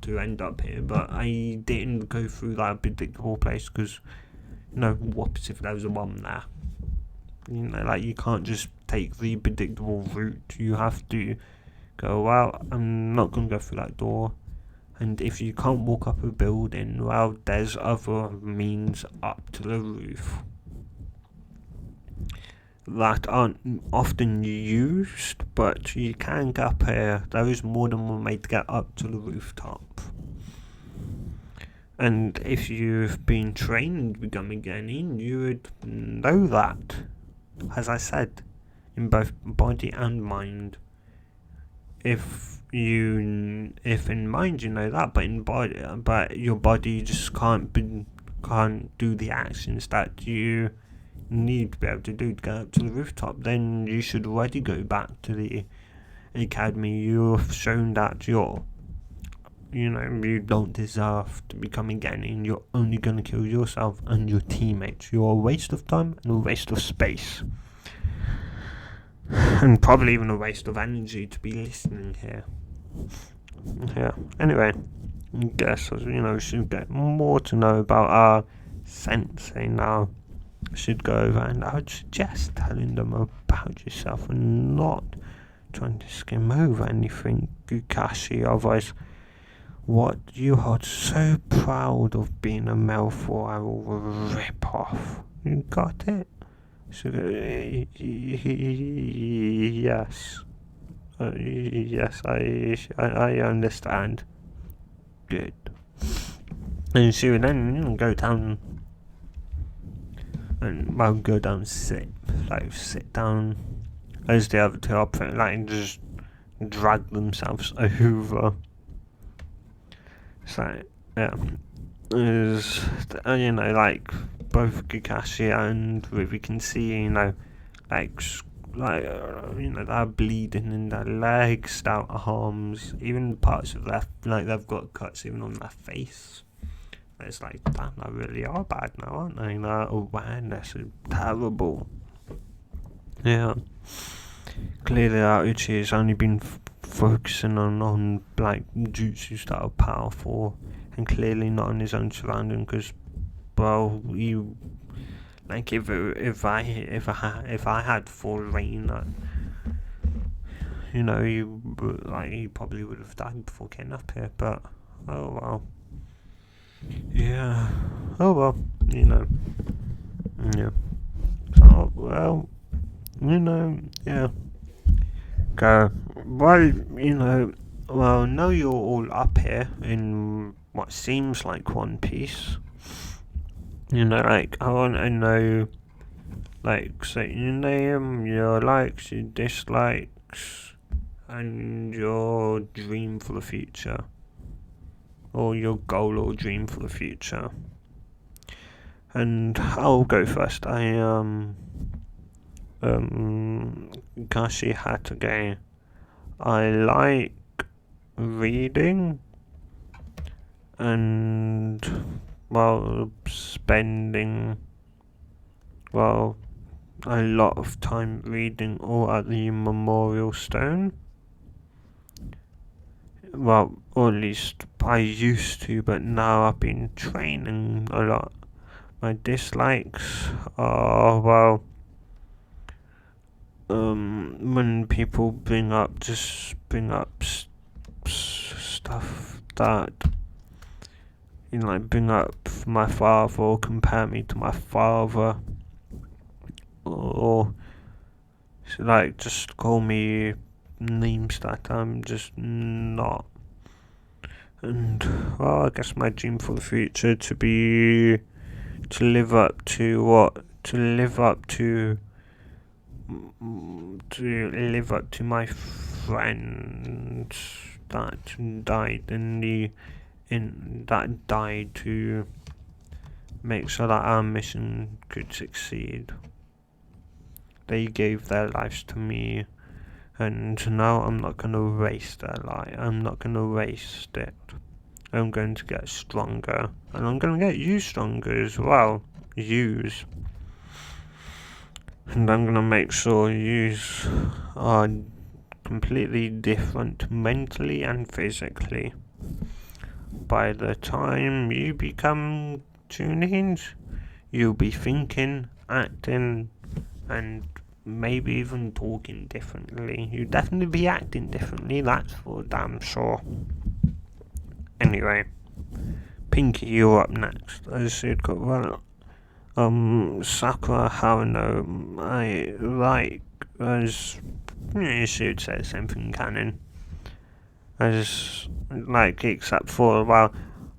A: to end up here, but I didn't go through that predictable place because, what if there was a bomb there? Like, you can't just take the predictable route. You have to go, well, I'm not going to go through that door. And if you can't walk up a building, well, there's other means up to the roof that aren't often used, but you can get up here. There is more than one way to get up to the rooftop. And if you've been trained to become a Genin, you would know that, as I said, in both body and mind. If in mind you know that, but your body just can't do the actions that you need to be able to do to get up to the rooftop, then you should already go back to the academy. You've shown that you don't deserve to become a Genin. You're only gonna kill yourself and your teammates. You're a waste of time and a waste of space. And probably even a waste of energy to be listening here. Yeah. Anyway, I guess we should get more to know about our sensei now. We should go over, and I would suggest telling them about yourself and not trying to skim over anything, Gukashi. Otherwise, what you are so proud of being a male for, I will rip off. You got it? So, yes. Yes, I understand. Good. And she would then go down and sit down as the other two are like just drag themselves over. So yeah, is like both Kakashi and Ruby can see like, they are bleeding in their legs, their arms, even parts of their, like, they've got cuts even on their face. It's like, damn, they really are bad now, aren't they? Their awareness is terrible. Yeah. Clearly, Uchi's only been focusing on like jutsus that are powerful, and clearly not on his own surrounding. Because, well, you like if I had full rain, he probably would have died before getting up here. But oh well, yeah, oh well, yeah. So well, yeah. Go. Well, now you're all up here in what seems like One Piece. Like, I want to know, like, say your name, your likes, your dislikes, and your dream for the future. Or your goal or dream for the future. And I'll go first. Kashi Hatage. I like reading and, spending, a lot of time reading or at the Memorial Stone. Well, or at least I used to, but now I've been training a lot. My dislikes are, when people bring up stuff that, bring up my father or compare me to my father, or just call me names that I'm just not. And I guess my dream for the future to live up to my friends that died that died to make sure that our mission could succeed. They gave their lives to me, and now I'm not going to waste their life. I'm not going to waste it. I'm going to get stronger, and I'm going to get you stronger as well. Yous. And I'm going to make sure yous are completely different mentally and physically. By the time you become Chunins, you'll be thinking, acting, and maybe even talking differently. You'll definitely be acting differently, that's for damn sure. Anyway, Pinky, you're up next. I said, Sakura Haruno, I like, as you should say the same thing, canon. As, except for,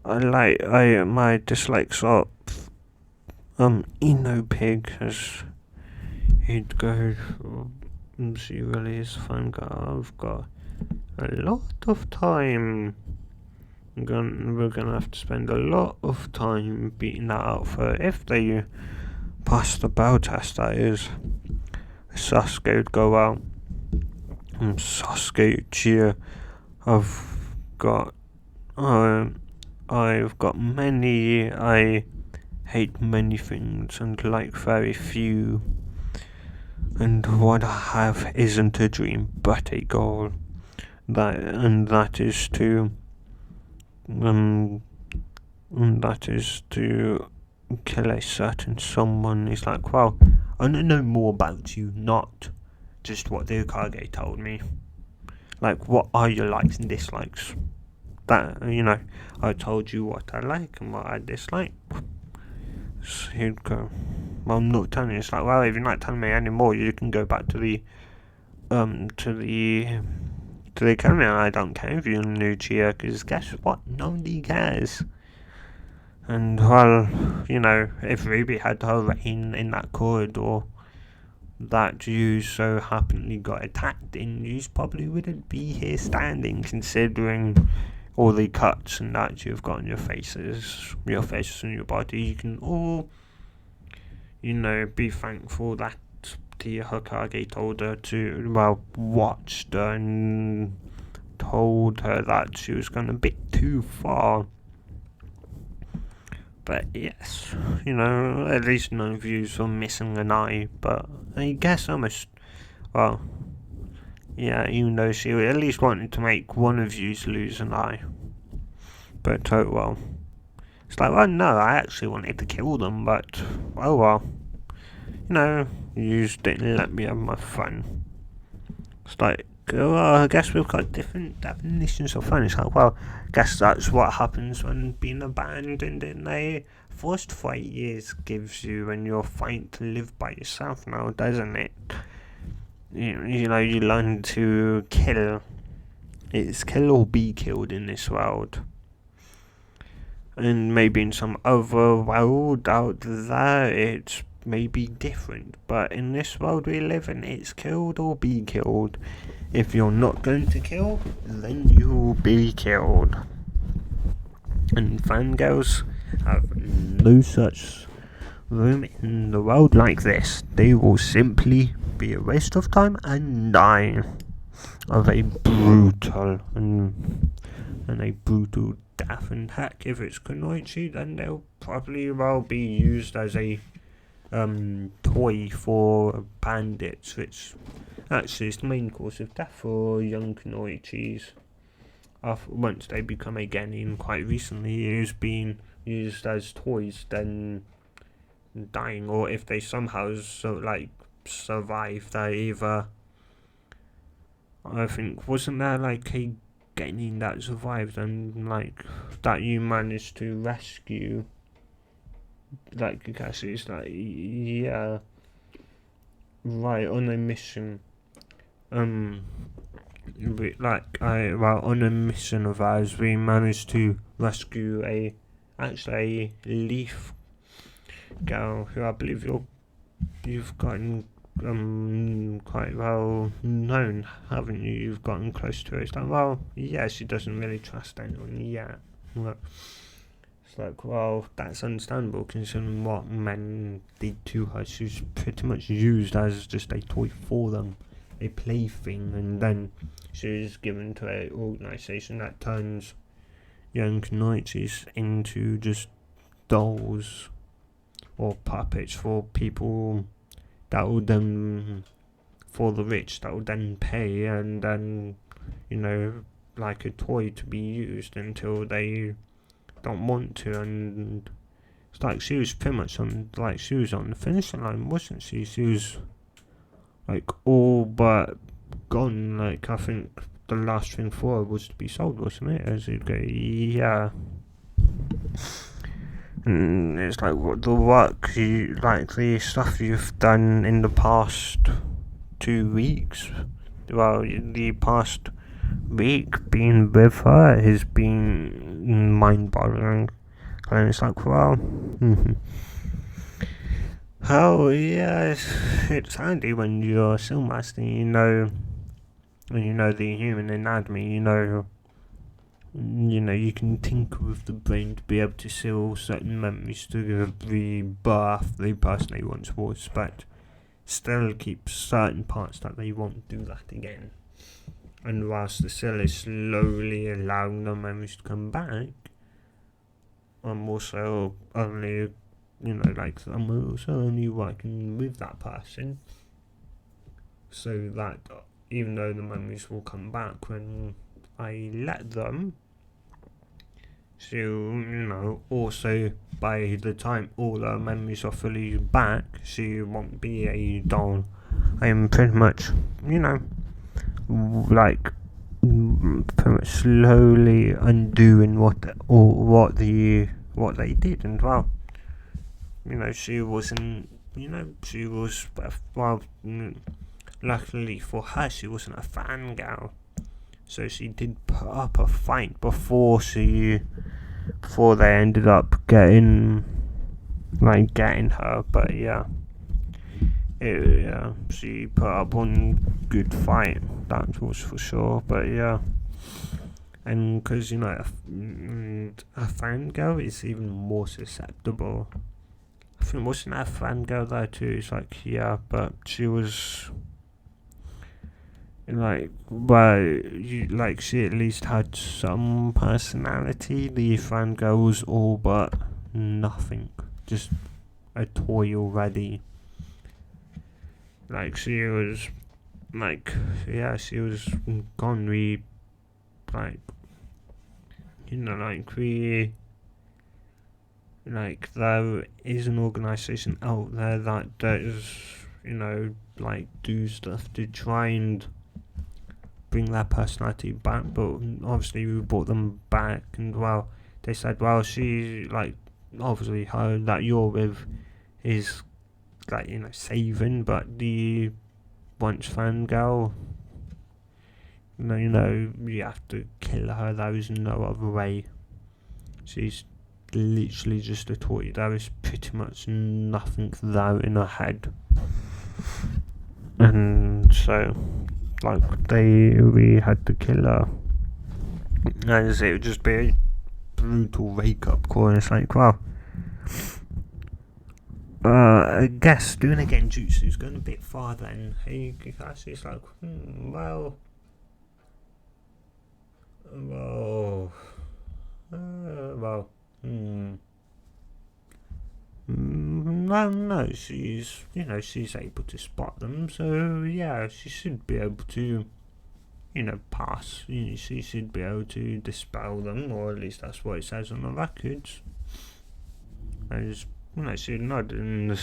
A: my dislikes are, Eno Pig, as he'd go, she really is a fun girl. I've got a lot of time. We're gonna have to spend a lot of time beating that out for if they pass the bell test, that is. Sasuke would go out. Sasuke Uchiha. I've got many. I hate many things and like very few. And what I have isn't a dream, but a goal. That is to kill a certain someone. He's like, well, I want to know more about you, not just what the Hokage told me. Like, what are your likes and dislikes? That, I told you what I like and what I dislike. So he'd go, well, I'm not telling you. It's like, well, if you're not telling me anymore, you can go back to the academy, and I don't care if you're new Uchiha, because guess what? Nobody cares. And, if Ruby had her reign in that corridor that you so happily got attacked in, you probably wouldn't be here standing, considering all the cuts and that you've got on your faces and your body. You can all, be thankful that the Hokage told her to, well, watched her and told her that she was going a bit too far. But yes, at least none of you were missing an eye. But I guess almost, well, yeah, even though she at least wanted to make one of you lose an eye. But oh well. It's like, well, no, I actually wanted to kill them, but oh well. You just didn't let me have my fun. It's like, well, I guess we've got different definitions of fun. It's like, well, I guess that's what happens when being abandoned in a forced 5 years gives you when you're fighting to live by yourself now, doesn't it? You learn to kill. It's kill or be killed in this world. And maybe in some other world out there, it's maybe different. But in this world we live in, it's killed or be killed. If you're not going to kill, then you'll be killed. And fangirls have no such room in the world like this. They will simply be a waste of time and die of a brutal death. And heck, if it's kunoichi, then they'll probably be used as a toy for bandits, which actually is the main cause of death for young kunoichis. Once they become a genin, quite recently, is being used as toys, then dying, or if they somehow survive, they either, I think, wasn't there like a genin that survived and that you managed to rescue, I guess it's yeah, right, on a mission, on a mission of ours, we managed to rescue a leaf girl who I believe you've gotten quite well known, haven't you? You've gotten close to her. It's like, well, yeah, she doesn't really trust anyone yet. It's like, well, that's understandable considering what men did to her. She was pretty much used as just a toy for them, a plaything, and then she was given to an organisation that turns young kunoichis into just dolls or puppets for people that will then, for the rich, that will then pay, and then, like a toy to be used until they don't want to. And it's like she was pretty much on the finishing line, wasn't she? She was all but gone. I think the last thing for her was to be sold, wasn't it? As it go, yeah. And it's like what the work the stuff you've done in the past 2 weeks. Well, the past week being with her has been mind-boggling. And it's like, well, oh yeah, it's handy when you're a skill master, when you know the human anatomy, you can tinker with the brain to be able to seal certain memories to rebirth the person they once was, but still keep certain parts that they won't do that again. And whilst the cell is slowly allowing the memories to come back, I'm also only, I'm also only working with that person, so that even though the memories will come back when I let them, so, also by the time all our memories are fully back, she won't be a doll. I am pretty much, pretty much slowly undoing what they did. And well, she wasn't, she was, well, luckily for her, she wasn't a fangirl. So she did put up a fight before they ended up getting her. But yeah, she put up one good fight, that was for sure. But yeah, and because a fangirl is even more susceptible. I think wasn't that fangirl there too? It's like, yeah, but she was like, well, she at least had some personality. The fangirl was all but nothing, just a toy already. Like she was, like, yeah, she was gone. We, like, like there is an organisation out there that does, do stuff to try and bring their personality back, but obviously we brought them back, and well, they said, well, she, like, obviously her that you're with is, like, saving, but the once fangirl, you have to kill her. There is no other way. She's literally just a toy. There is pretty much nothing there in her head, and so, like, we had to kill her. As it would just be a brutal wake up call. And it's like, wow. I guess doing a genjutsu is going a bit farther, and actually it's like, well, no, she's able to spot them, so yeah, she should be able to, pass. She should be able to dispel them, or at least that's what it says on the records. As she nodded, and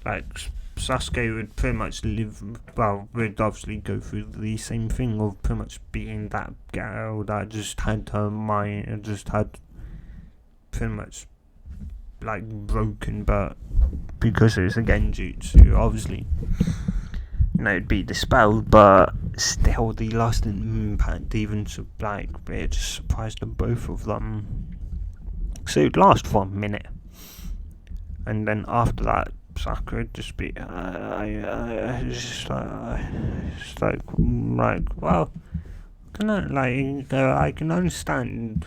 A: like, Sasuke would pretty much would obviously go through the same thing of pretty much being that girl that just had her mind, and just had pretty much, like, broken, but because it was a genjutsu, obviously, it'd be dispelled, but still the lasting impact, even to, like, it just surprised the both of them. So it'd last for a minute, and then after that, Sakura would just be, just like, well, I can understand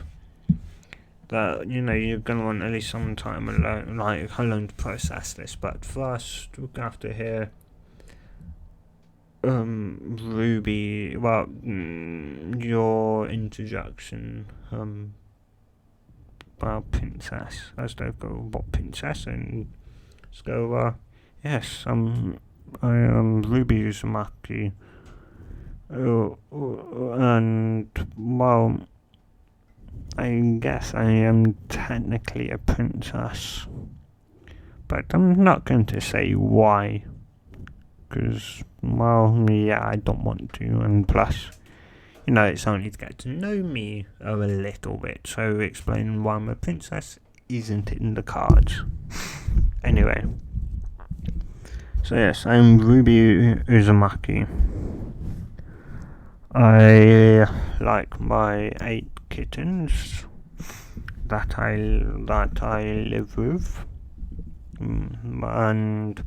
A: that, you're gonna want at least some time alone to process this, but first we're gonna have to hear Ruby, your interjection, princess. Let's go about princess, and let's go, yes, I am Ruby Uzumaki, and, well, I guess I am technically a princess, but I'm not going to say why, because, well, yeah, I don't want to, and plus, it's only to get to know me a little bit, so explaining why I'm a princess isn't in the cards. Anyway, so yes, I'm Ruby Uzumaki. I like my 8 kittens that I live with, and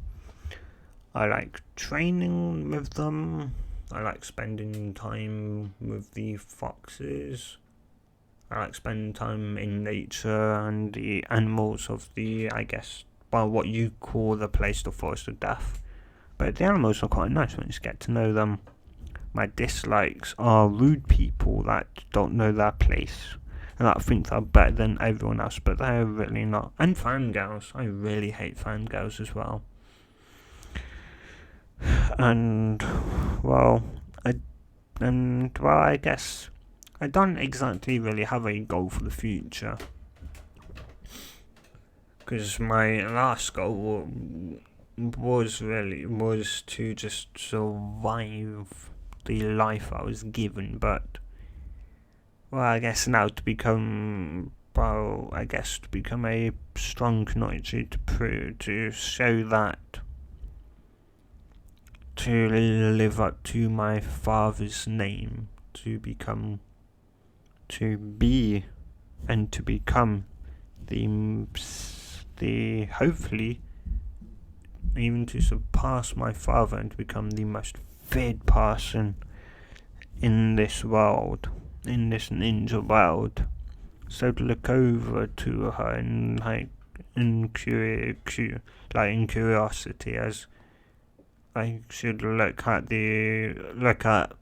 A: I like training with them. I like spending time with the foxes. I like spending time in nature and the animals of the, I guess, what you call the place, the forest of death. But the animals are quite nice once you get to know them. My dislikes are rude people that don't know their place and that think they're better than everyone else, but they're really not. And fangirls. I really hate fangirls as well. And, well, I guess I don't exactly really have a goal for the future, because my last goal was to just survive the life I was given, but, well, I guess now to become a strong Kunoichi, to show that, to live up to my father's name, to become the hopefully even to surpass my father and to become the most feared person in this world, in this ninja world. So to look over to her and, like, in curiosity, as I should look at.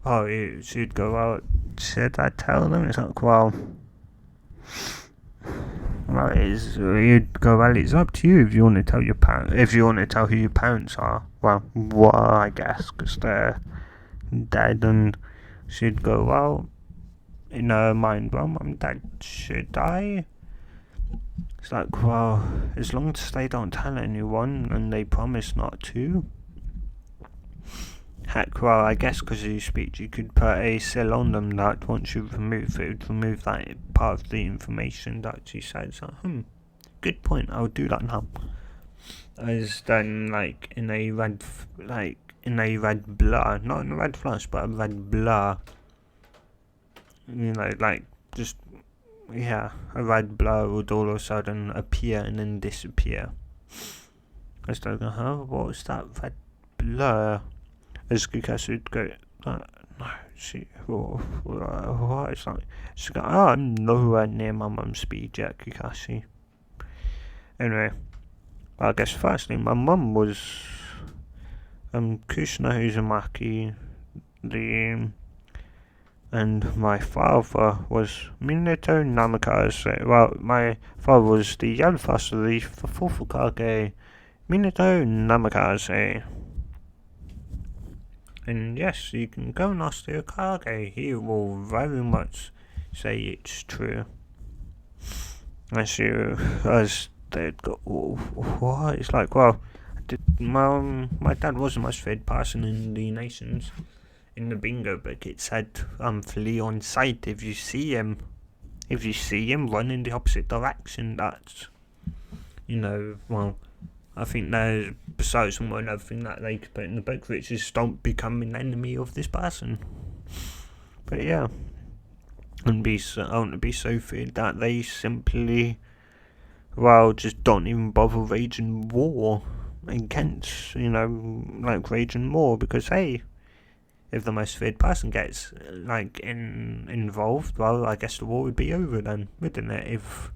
A: Oh, it should go out. Should I tell them? It's like, well, you'd go, well, it's up to you if you want to tell your parents. If you want to tell who your parents are, well, I guess, because they're dead, and she'd go, well, in her mind, well, mum and dad, should I? It's like, well, as long as they don't tell anyone and they promise not to. Heck, well, I guess because of your speech, you could put a seal on them that once you remove it, would remove that part of the information that she said. So, good point. I'll do that now. As then, in a red blur, not in a red flash, but a red blur. Just, yeah, a red blur would all of a sudden appear and then disappear. I was like, what was that red blur? As Kikashi would go, no, what? It's like, she's like, oh, I'm nowhere near my mum's speed yet, Kikashi. Anyway, I guess firstly, my mum was Kushina Uzumaki, and my father was Minato Namikaze. Well, my father was the Yellow of the fourth Hokage, Minato Namikaze. And yes, you can go and ask the Hokage. He will very much say it's true. As they'd go, what? It's like, well, my dad was the most feared person in the nations. In the bingo book, it said, flee on sight if you see him. If you see him run in the opposite direction, that's, well, I think there's, besides one other thing that they could put in the book, which is don't become an enemy of this person. But yeah, I want to be so feared that they simply, well, just don't even bother waging war against, waging war, because hey, if the most feared person gets involved, well, I guess the war would be over then, wouldn't it? If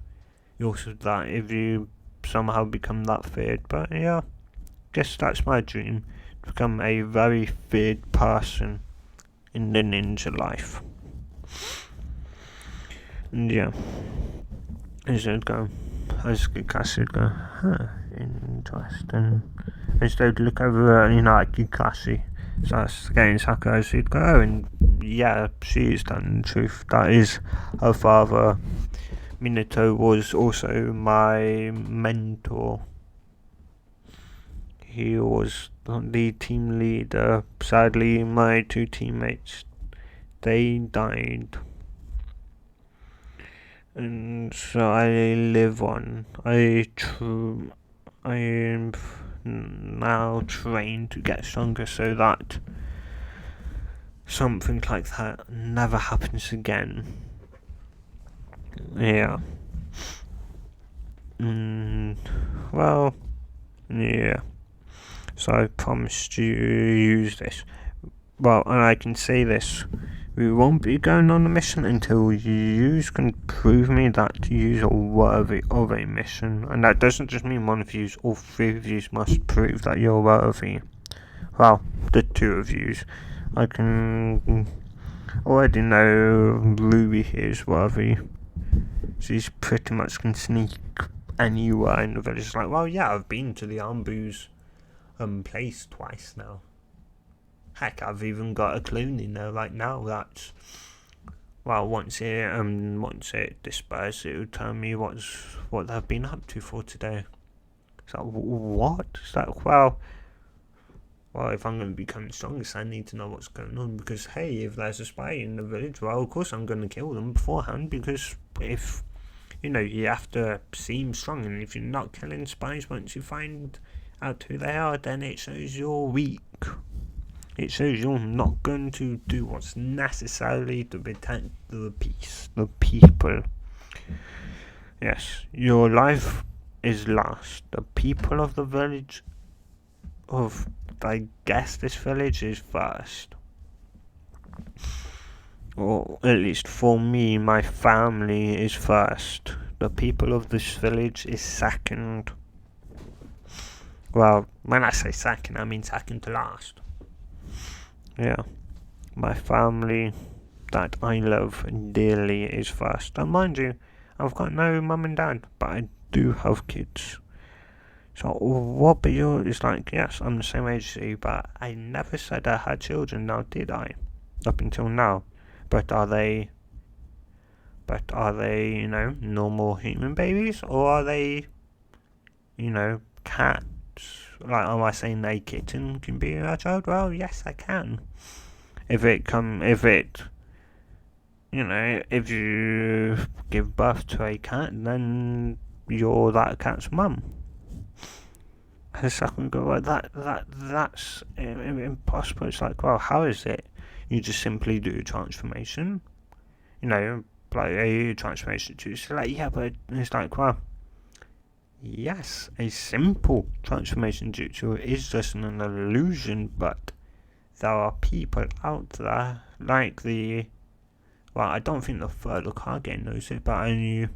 A: you somehow become that feared. But yeah, guess that's my dream, to become a very feared person in the ninja life. And yeah, as Kikashi would go, interesting. As they would look over at Kikashi, so that's again Sakura, she'd go, and yeah, she is telling the truth. That is her father. Minato was also my mentor. He was the team leader. Sadly, my two teammates, they died. And so I live on. I am now trained to get stronger so that something like that never happens again. Yeah. Well, yeah. So I promised you use this. Well, and I can say this. We won't be going on a mission until you can prove me that you are worthy of a mission. And that doesn't just mean one of you, all three of you must prove that you're worthy. Well, the two of you. I can already know Ruby here is worthy. She's pretty much can sneak anywhere in the village. It's like, well, yeah, I've been to the Ambu's place twice now. Heck, I've even got a clone in there right now. That's, well, once it disperses, it will tell me what they've been up to for today. It's like, what? It's like, well, if I'm going to become strongest, I need to know what's going on, because hey, if there's a spy in the village, well, of course I'm going to kill them beforehand, because if, you have to seem strong, and if you're not killing spies once you find out who they are, then it shows you're weak. It shows you're not going to do what's necessary to protect the peace, the people. Yes, your life is last. The people of the village, I guess this village, is first. Or at least for me, my family is first. the people of this village is second. Well, when I say second, I mean second to last. Yeah, my family that I love dearly is first. And mind you, I've got no mum and dad, but I do have kids. So what but you is like, yes, I'm the same age as you, but I never said I had children, now did I? Up until now. But are they, normal human babies? Or are they, cats? Like, am I saying a kitten can be a child? Well, yes, I can. If you give birth to a cat, then you're that cat's mum. The second go, well, that's impossible. It's like, well, how is it? You just simply do a transformation, like a transformation to. So like, yeah, but it's like, well, yes, a simple transformation jutsu is just an illusion, but there are people out there like I don't think the third Hokage knows it, but I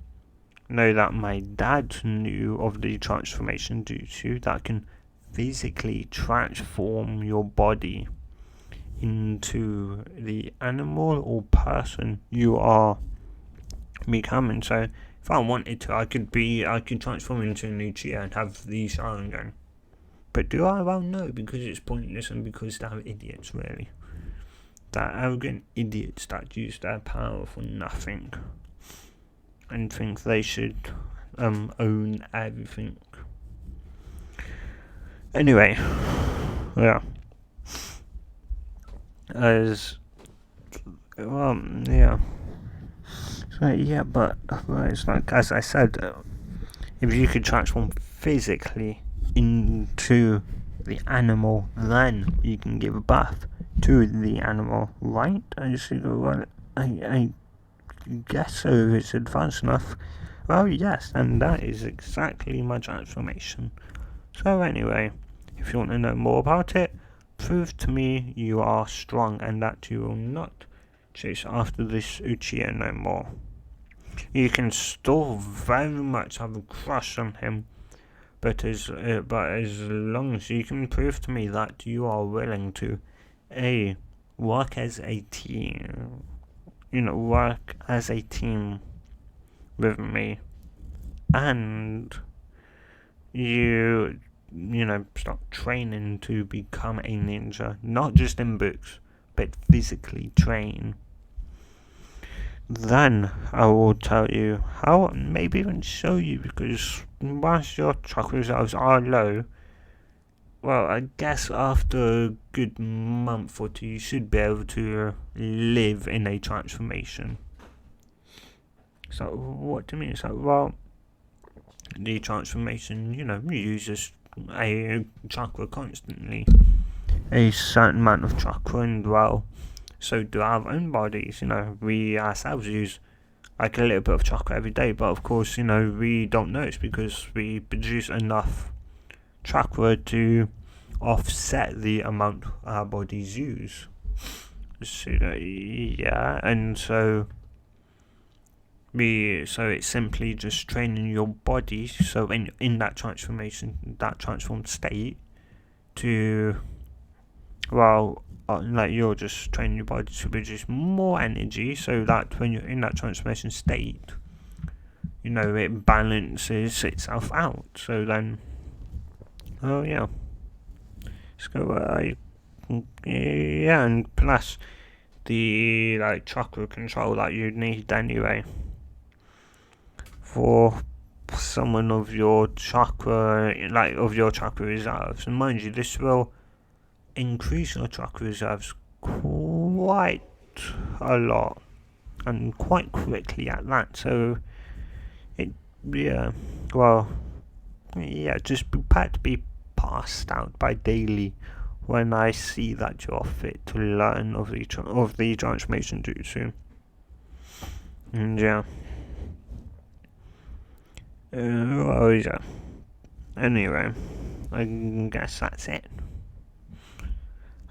A: know that my dad knew of the transformation jutsu that can physically transform your body into the animal or person you are becoming. So if I wanted to, I could transform into an Uchiha and have the Sharingan. But do I? Well, no, because it's pointless and because they're idiots, really. They're arrogant idiots that use their power for nothing and think they should own everything. Anyway, yeah. Yeah. So yeah, but it's like, as I said, if you could transform physically into the animal, then you can give birth to the animal, right? I see. Well, I guess so. If it's advanced enough. Well, yes, and that is exactly my transformation. So anyway, if you want to know more about it, prove to me you are strong and that you will not chase after this Uchiha no more. You can still very much have a crush on him, but as long as you can prove to me that you are willing to work as a team, work as a team with me, and you start training to become a ninja, not just in books, but physically train, then I will tell you how, maybe even show you, because whilst your chakra reserves are low, well, I guess after a good month or two, you should be able to live in a transformation. So, what do you mean? It's like, well, the transformation, uses a chakra constantly. A certain amount of chakra, and well, so do our own bodies. We ourselves use like a little bit of chakra every day, but of course, we don't know it's because we produce enough chakra to offset the amount our bodies use. So, yeah, and so it's simply just training your body, so in that transformation, that transformed state, to, well, like you're just training your body to produce more energy, so that when you're in that transformation state, it balances itself out. So then, oh yeah, let's go. Yeah, and plus the chakra control that you need anyway for someone of your chakra, reserves. And mind you, this will increase your chakra reserves quite a lot and quite quickly at that. So just prepare to be passed out by daily when I see that you're fit to learn of the transformation jutsu. And yeah. Yeah. Anyway, I guess that's it.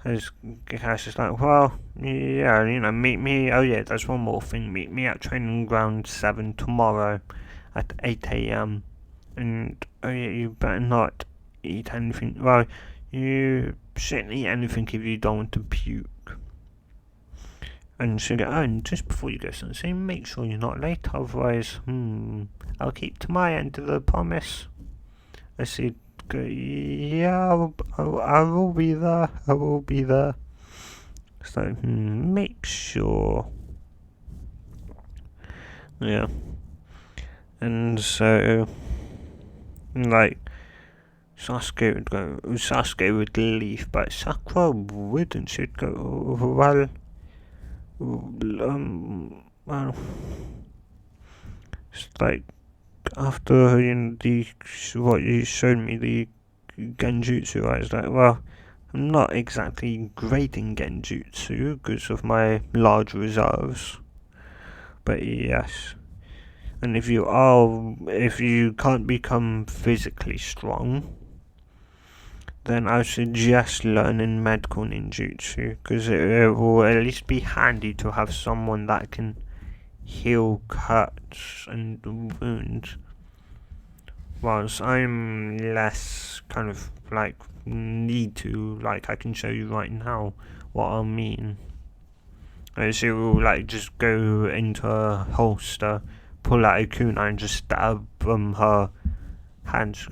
A: As Kakash is like, well, yeah, meet me. Oh yeah, there's one more thing. Meet me at Training Ground 7 tomorrow at 8 a.m. and you better not eat anything. Well, you shouldn't eat anything if you don't want to puke. And sugar, and just before you go something, make sure you're not late, otherwise, I'll keep to my end of the promise. I said, yeah, I will be there, I will be there. So, make sure. Yeah. And so, like, Sasuke would leave, but Sakura wouldn't. She'd go, well, well, it's like, after what you showed me, the genjutsu, I was like, well, I'm not exactly great in genjutsu because of my large reserves, but yes. And if you can't become physically strong, then I suggest learning medical ninjutsu, because it will at least be handy to have someone that can heal cuts and wounds, whilst I'm less kind of like need to, like, I can show you right now what I mean. She will like just go into her holster, pull out a kunai and just stab her hands.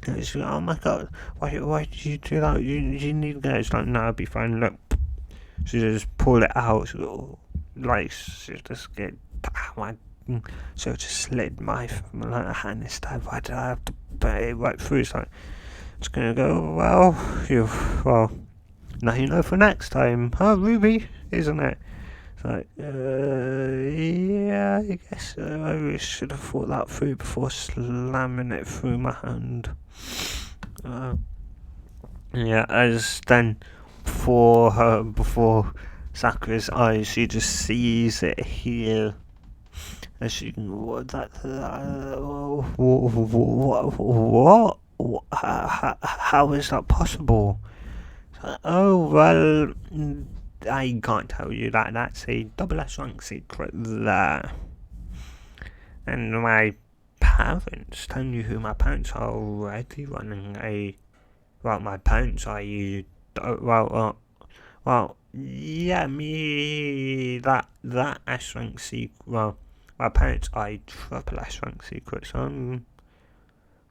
A: She's like, oh my god, why did you do that? You need that. It's like, no, I'll be fine. Look, she just pull it out. She just get so it just slid my hand and stab. Why did I have to put it right through? It's like, it's gonna go, well, now you know for next time, huh, Ruby, isn't it? It's like, yeah, I guess I should have thought that through before slamming it through my hand. Yeah, as then before Sakura's eyes, she just sees it heal. As she can, what? How is that possible? Oh, well, I can't tell you that. That's a double S rank secret there. And my parents, telling you who my parents are already running my parents are that S rank secret, my parents are triple S rank secret, so I'm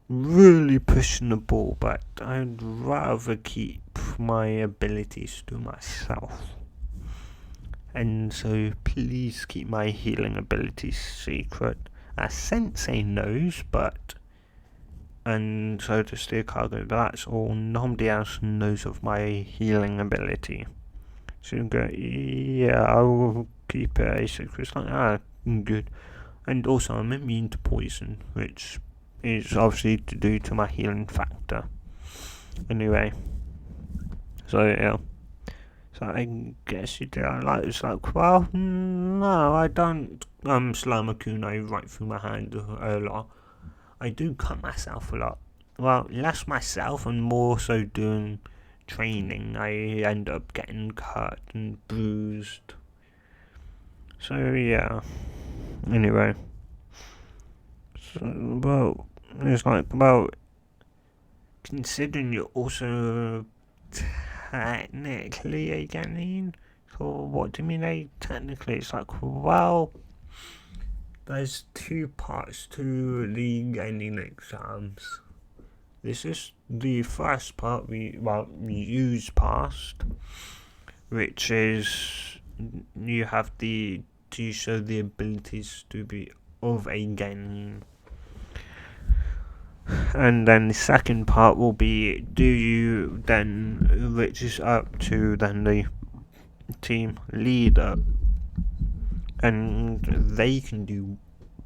A: really pushing the ball, but I'd rather keep my abilities to myself. And so please keep my healing abilities secret. Sensei knows, and so does Steel Cargo, but that's all. Nobody else knows of my healing ability. So you go, yeah, I will keep it a secret. It's like, good. And also, I'm immune to poison, which is obviously to do to my healing factor. Anyway, so yeah. So I guess you do. It's like, well, no, I don't slam a kunai right through my hand a lot. I do cut myself a lot. Well, less myself and more so doing training. I end up getting cut and bruised. So yeah. Anyway. So, well, it's like, well, considering you're also technically a Genin, so what do you mean technically? It's like, well, there's two parts to the Genin exams. This is the first part we use past, which is you have to show the abilities to be of a Genin. And then the second part will be, do you then, which is up to then the team leader, and they can do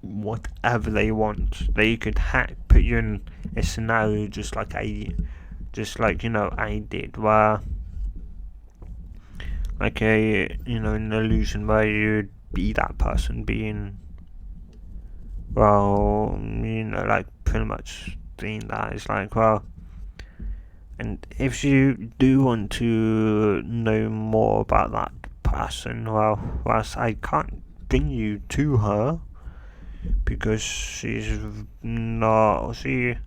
A: whatever they want. They could put you in a scenario just like I did, where like an illusion where you'd be that person being, like pretty much doing that. It's like, well, and if you do want to know more about that person, well, whilst I can't bring you to her, because she's not, she's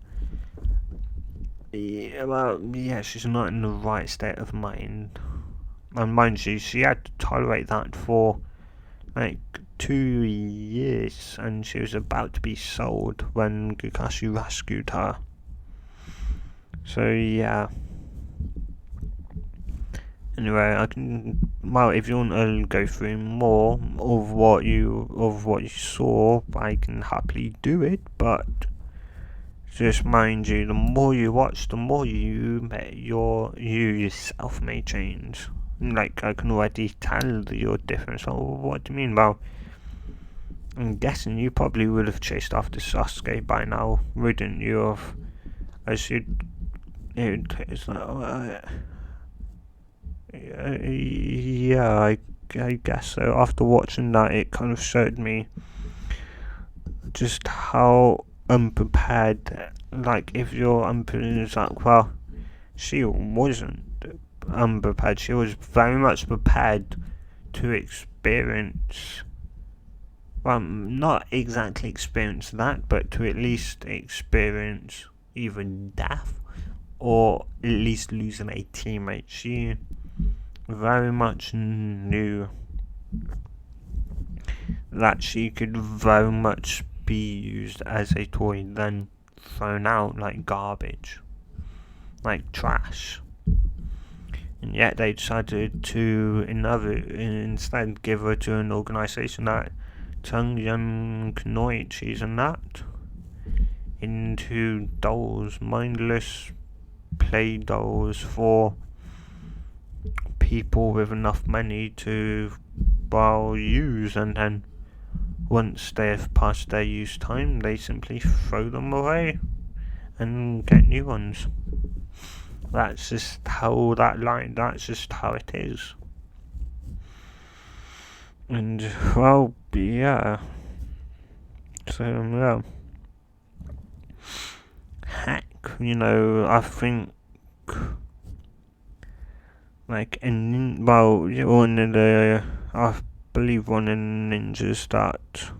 A: not in the right state of mind. And mind you, she had to tolerate that for like 2 years, and she was about to be sold when Kakashi rescued her. So yeah. Anyway, if you want to go through more of what you saw, I can happily do it. But just mind you, the more you watch, the more you yourself may change. Like, I can already tell your difference. Oh, what do you mean? Well, I'm guessing you probably would have chased after Sasuke by now, wouldn't you? It's like, yeah, I guess so. After watching that, it kind of showed me just how unprepared, like, if you're unprepared, it's like, well, she wasn't unprepared. She was very much prepared to experience, well, not exactly experience that, but to at least experience either death or at least losing a teammate. She very much knew that she could very much be used as a toy, then thrown out like garbage, like trash. And yet they decided to instead give her to an organisation that turned young Kunoichis and that into dolls, mindless play dolls for people with enough money to use, and then once they have passed their use time, they simply throw them away and get new ones. That's just how that's just how it is. And, well, yeah. So, yeah. Heck, I think, like, one of the, I believe one of the ninjas that,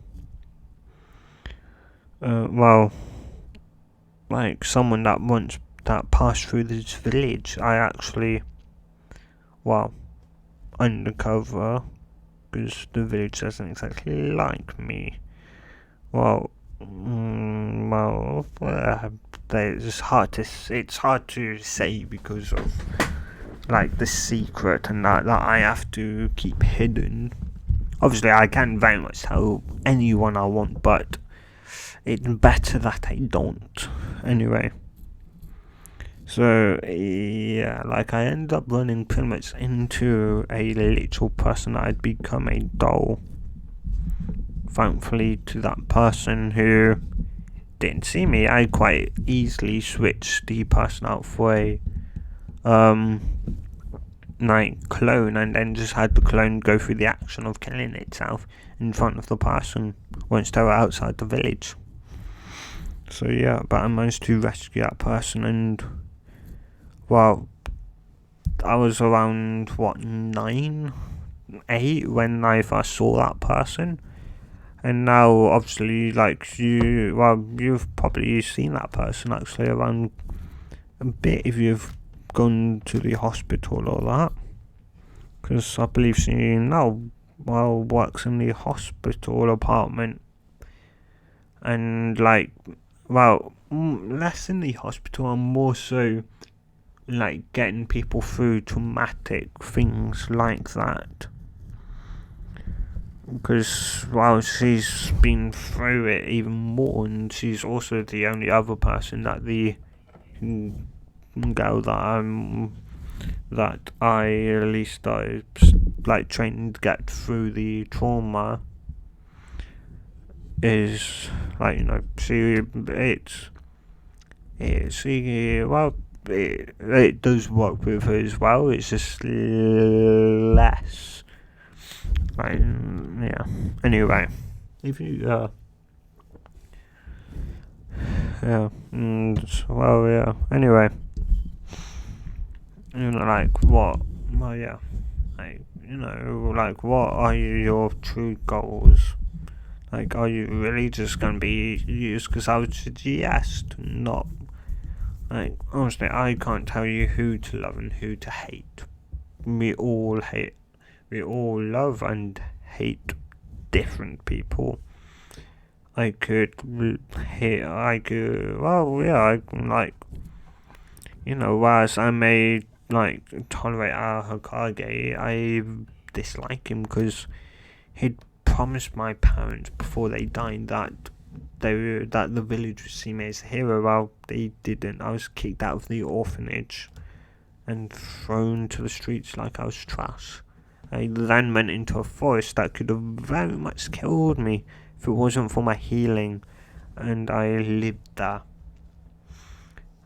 A: like, someone that passed through this village, I actually, undercover, because the village doesn't exactly like me. It's hard to say because of, like, the secret and that I have to keep hidden. Obviously, I can very much tell anyone I want, but it's better that I don't. Anyway. So, yeah, like, I ended up running pretty much into a literal person that I'd become a doll. Thankfully to that person who didn't see me, I quite easily switched the person out for a, clone, and then just had the clone go through the action of killing itself in front of the person once they were outside the village. So yeah, but I managed to rescue that person, and I was around 9, 8 when I first saw that person, and now obviously, like, you've probably seen that person actually around a bit if you've gone to the hospital or that, because I believe she now works in the hospital apartment, and less in the hospital and more so like getting people through traumatic things like that, because she's been through it even more, and she's also the only other person that the girl that I at least started like training to get through the trauma is, like, it does work with her as well. It's just less, like, yeah. Anyway, if you anyway, like, what? Well, yeah, like, what are your true goals? Like, are you really just gonna be used because I would suggest not? Like, honestly, I can't tell you who to love and who to hate. We all hate. We all love and hate different people. I could hate. Well, yeah, I like. Whereas I may like tolerate Hokage, I dislike him because he'd promised my parents before they died that the village would see me as a hero. Well, they didn't. I was kicked out of the orphanage and thrown to the streets like I was trash. I then went into a forest that could have very much killed me if it wasn't for my healing, and I lived there.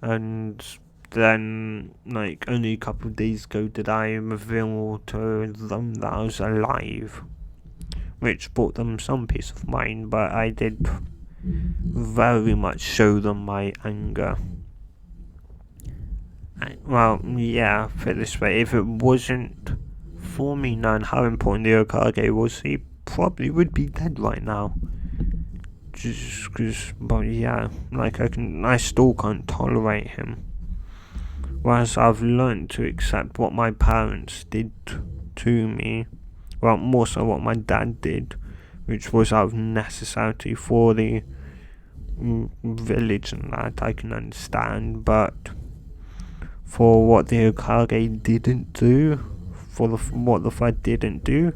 A: And then, like, only a couple of days ago did I reveal to them that I was alive, which brought them some peace of mind, but I did very much show them my anger. Well, yeah, put it this way, if it wasn't for me knowing how important the Hokage was, he probably would be dead right now. Just because, but yeah, like I still can't tolerate him. Whereas I've learned to accept what my parents did to me, well, more so what my dad did, which was out of necessity for the village and that I can understand, but for what the Hokage didn't do, what the fight didn't do,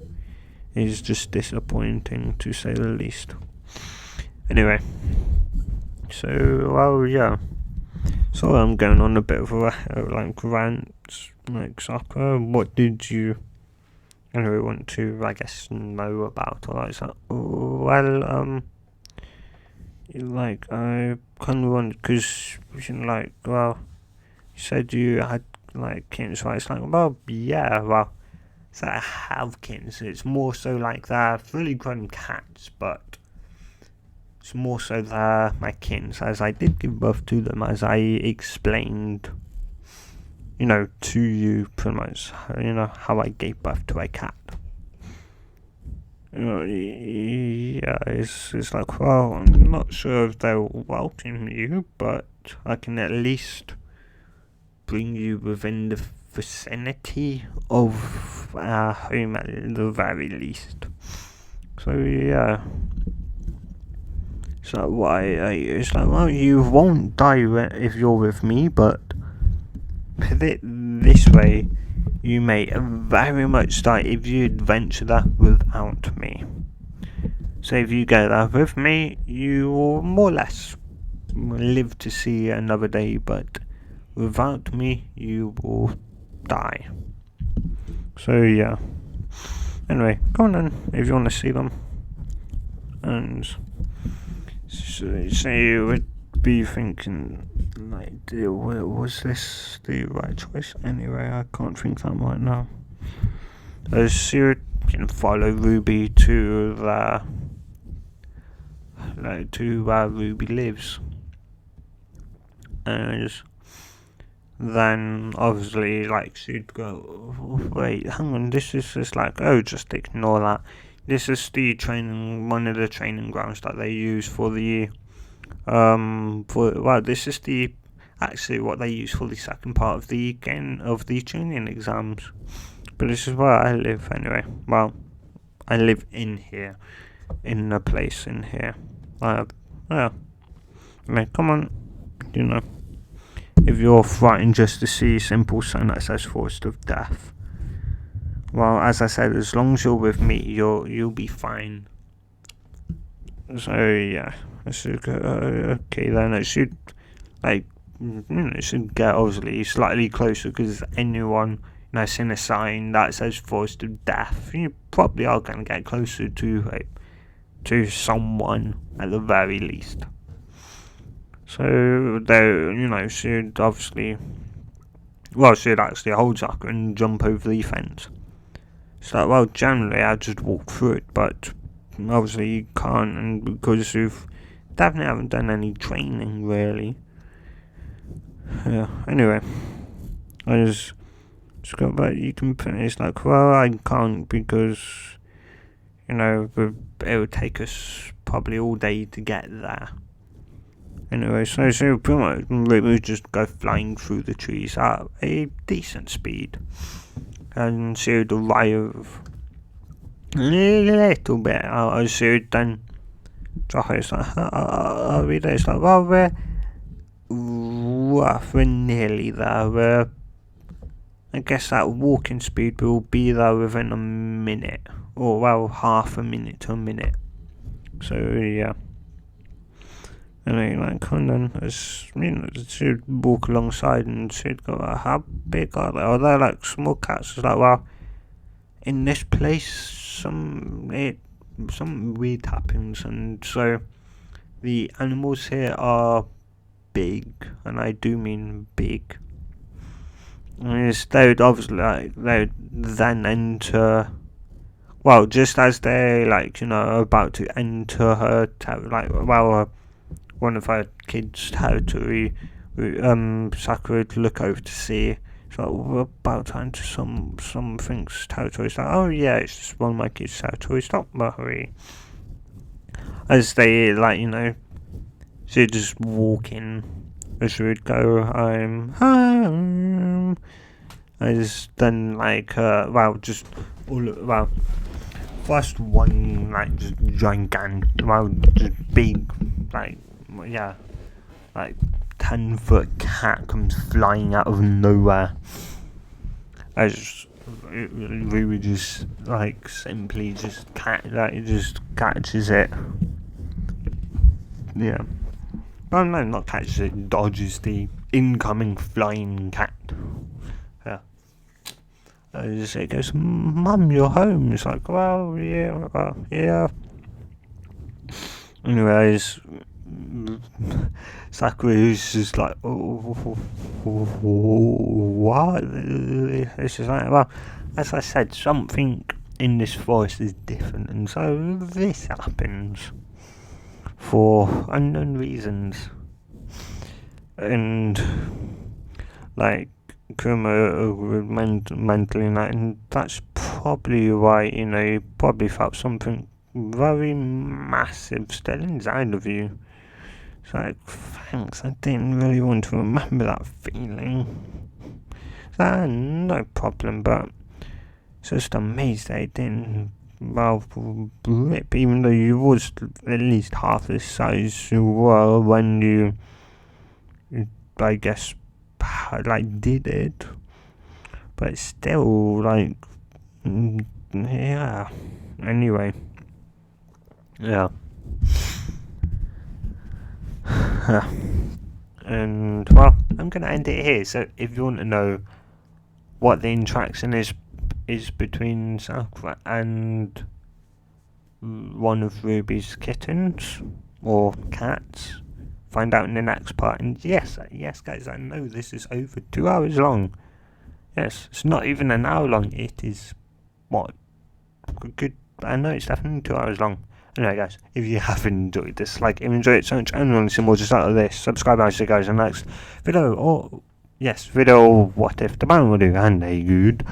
A: is just disappointing to say the least. Anyway, so, well, yeah. So I'm going on a bit of a rant, like Sakura. What did you want to, I guess, know about all that stuff? Well, like, I kind of wondered, because, like, well, you said you had, like, kittens, right? It's like, well, yeah, well, so I have kittens. It's more so like they're fully grown cats, but it's more so they're my kittens, as I did give birth to them, as I explained, to you pretty much, how I gave birth to a cat. Yeah, it's like, well, I'm not sure if they'll welcome you, but I can at least bring you within the vicinity of our home at the very least. So, yeah. So why? It's like, well, you won't die if you're with me, but put it this way, you may very much die if you adventure there without me. So if you go there with me, you will more or less live to see another day, but without me, you will die. So yeah. Anyway, go on then if you want to see them. And so you would be thinking, like, was this the right choice? Anyway, I can't think that right now. As you can follow Ruby to where Ruby lives, and then obviously, like, she'd go, wait, hang on, this is just like, oh, just ignore that. This is one of the training grounds that they use for the this is actually what they use for the second part of the training exams. But this is where I live anyway. Well, I live in here, in a place in here. Yeah. Like, come on, if you're frightened just to see a simple sign that says Forest of Death. Well, as I said, as long as you're with me, you'll be fine. So yeah, okay then. It should, like, it should get obviously slightly closer, because anyone seeing a sign that says Forest of Death, you probably are going to get closer to someone at the very least. So they, should obviously, should actually hold Zucker and jump over the fence. So, well, generally I just walk through it, but obviously you can't, and because you've definitely haven't done any training really. Yeah. Anyway, I just got back. You can put it's like, well, I can't because it would take us probably all day to get there. Anyway, so pretty much we just go flying through the trees at a decent speed, and she would arrive a little bit out as she would then drop it. It's like, are we there? It's like, well, we're nearly there. I guess that walking speed will be there within a minute, or well, half a minute to a minute. So yeah. And then, she'd walk alongside and she'd go, how big are they? Are they like small cats? It's like, well, in this place, some weird happens, and so the animals here are big, and I do mean big. And they would obviously, they would then enter, well, just as they, about to enter her, one of her kids' territory, Sakura would look over to see. So we're about to enter something's territory. It's like, oh yeah, it's just one of my kids' territory. Stop, hurry. As they, she'd just walk in. As she would go, I'm home. As then, first one, just gigantic, just big, 10-foot cat comes flying out of nowhere. As we would just, simply just just catches it. Yeah. Oh no, not catches it, dodges the incoming flying cat. Yeah. As it goes, Mum, you're home. It's like, well, yeah. Anyways, Sakura's just like, what? It's just like, well, as I said, something in this forest is different, and so this happens for unknown reasons. And Kuma mentally, and that's probably why, you probably felt something very massive still inside of you. It's like, thanks, I didn't really want to remember that feeling. So, no problem, but it's just amazed that it didn't, rip, even though you was at least half the size you were when you, I guess, did it. But still, yeah. Anyway. Yeah. And, well, I'm going to end it here. So, if you want to know what the interaction is between Sakura and one of Ruby's kittens, or cats, find out in the next part. And yes, guys, I know this is over 2 hours long. Yes, it's not even an hour long. It is, I know it's definitely 2 hours long. Anyway, guys, if you have enjoyed this, if you enjoyed it so much and want to see more just out of this, subscribe, I'll see you guys in the next video, or, yes, video, what if the man will do, and a good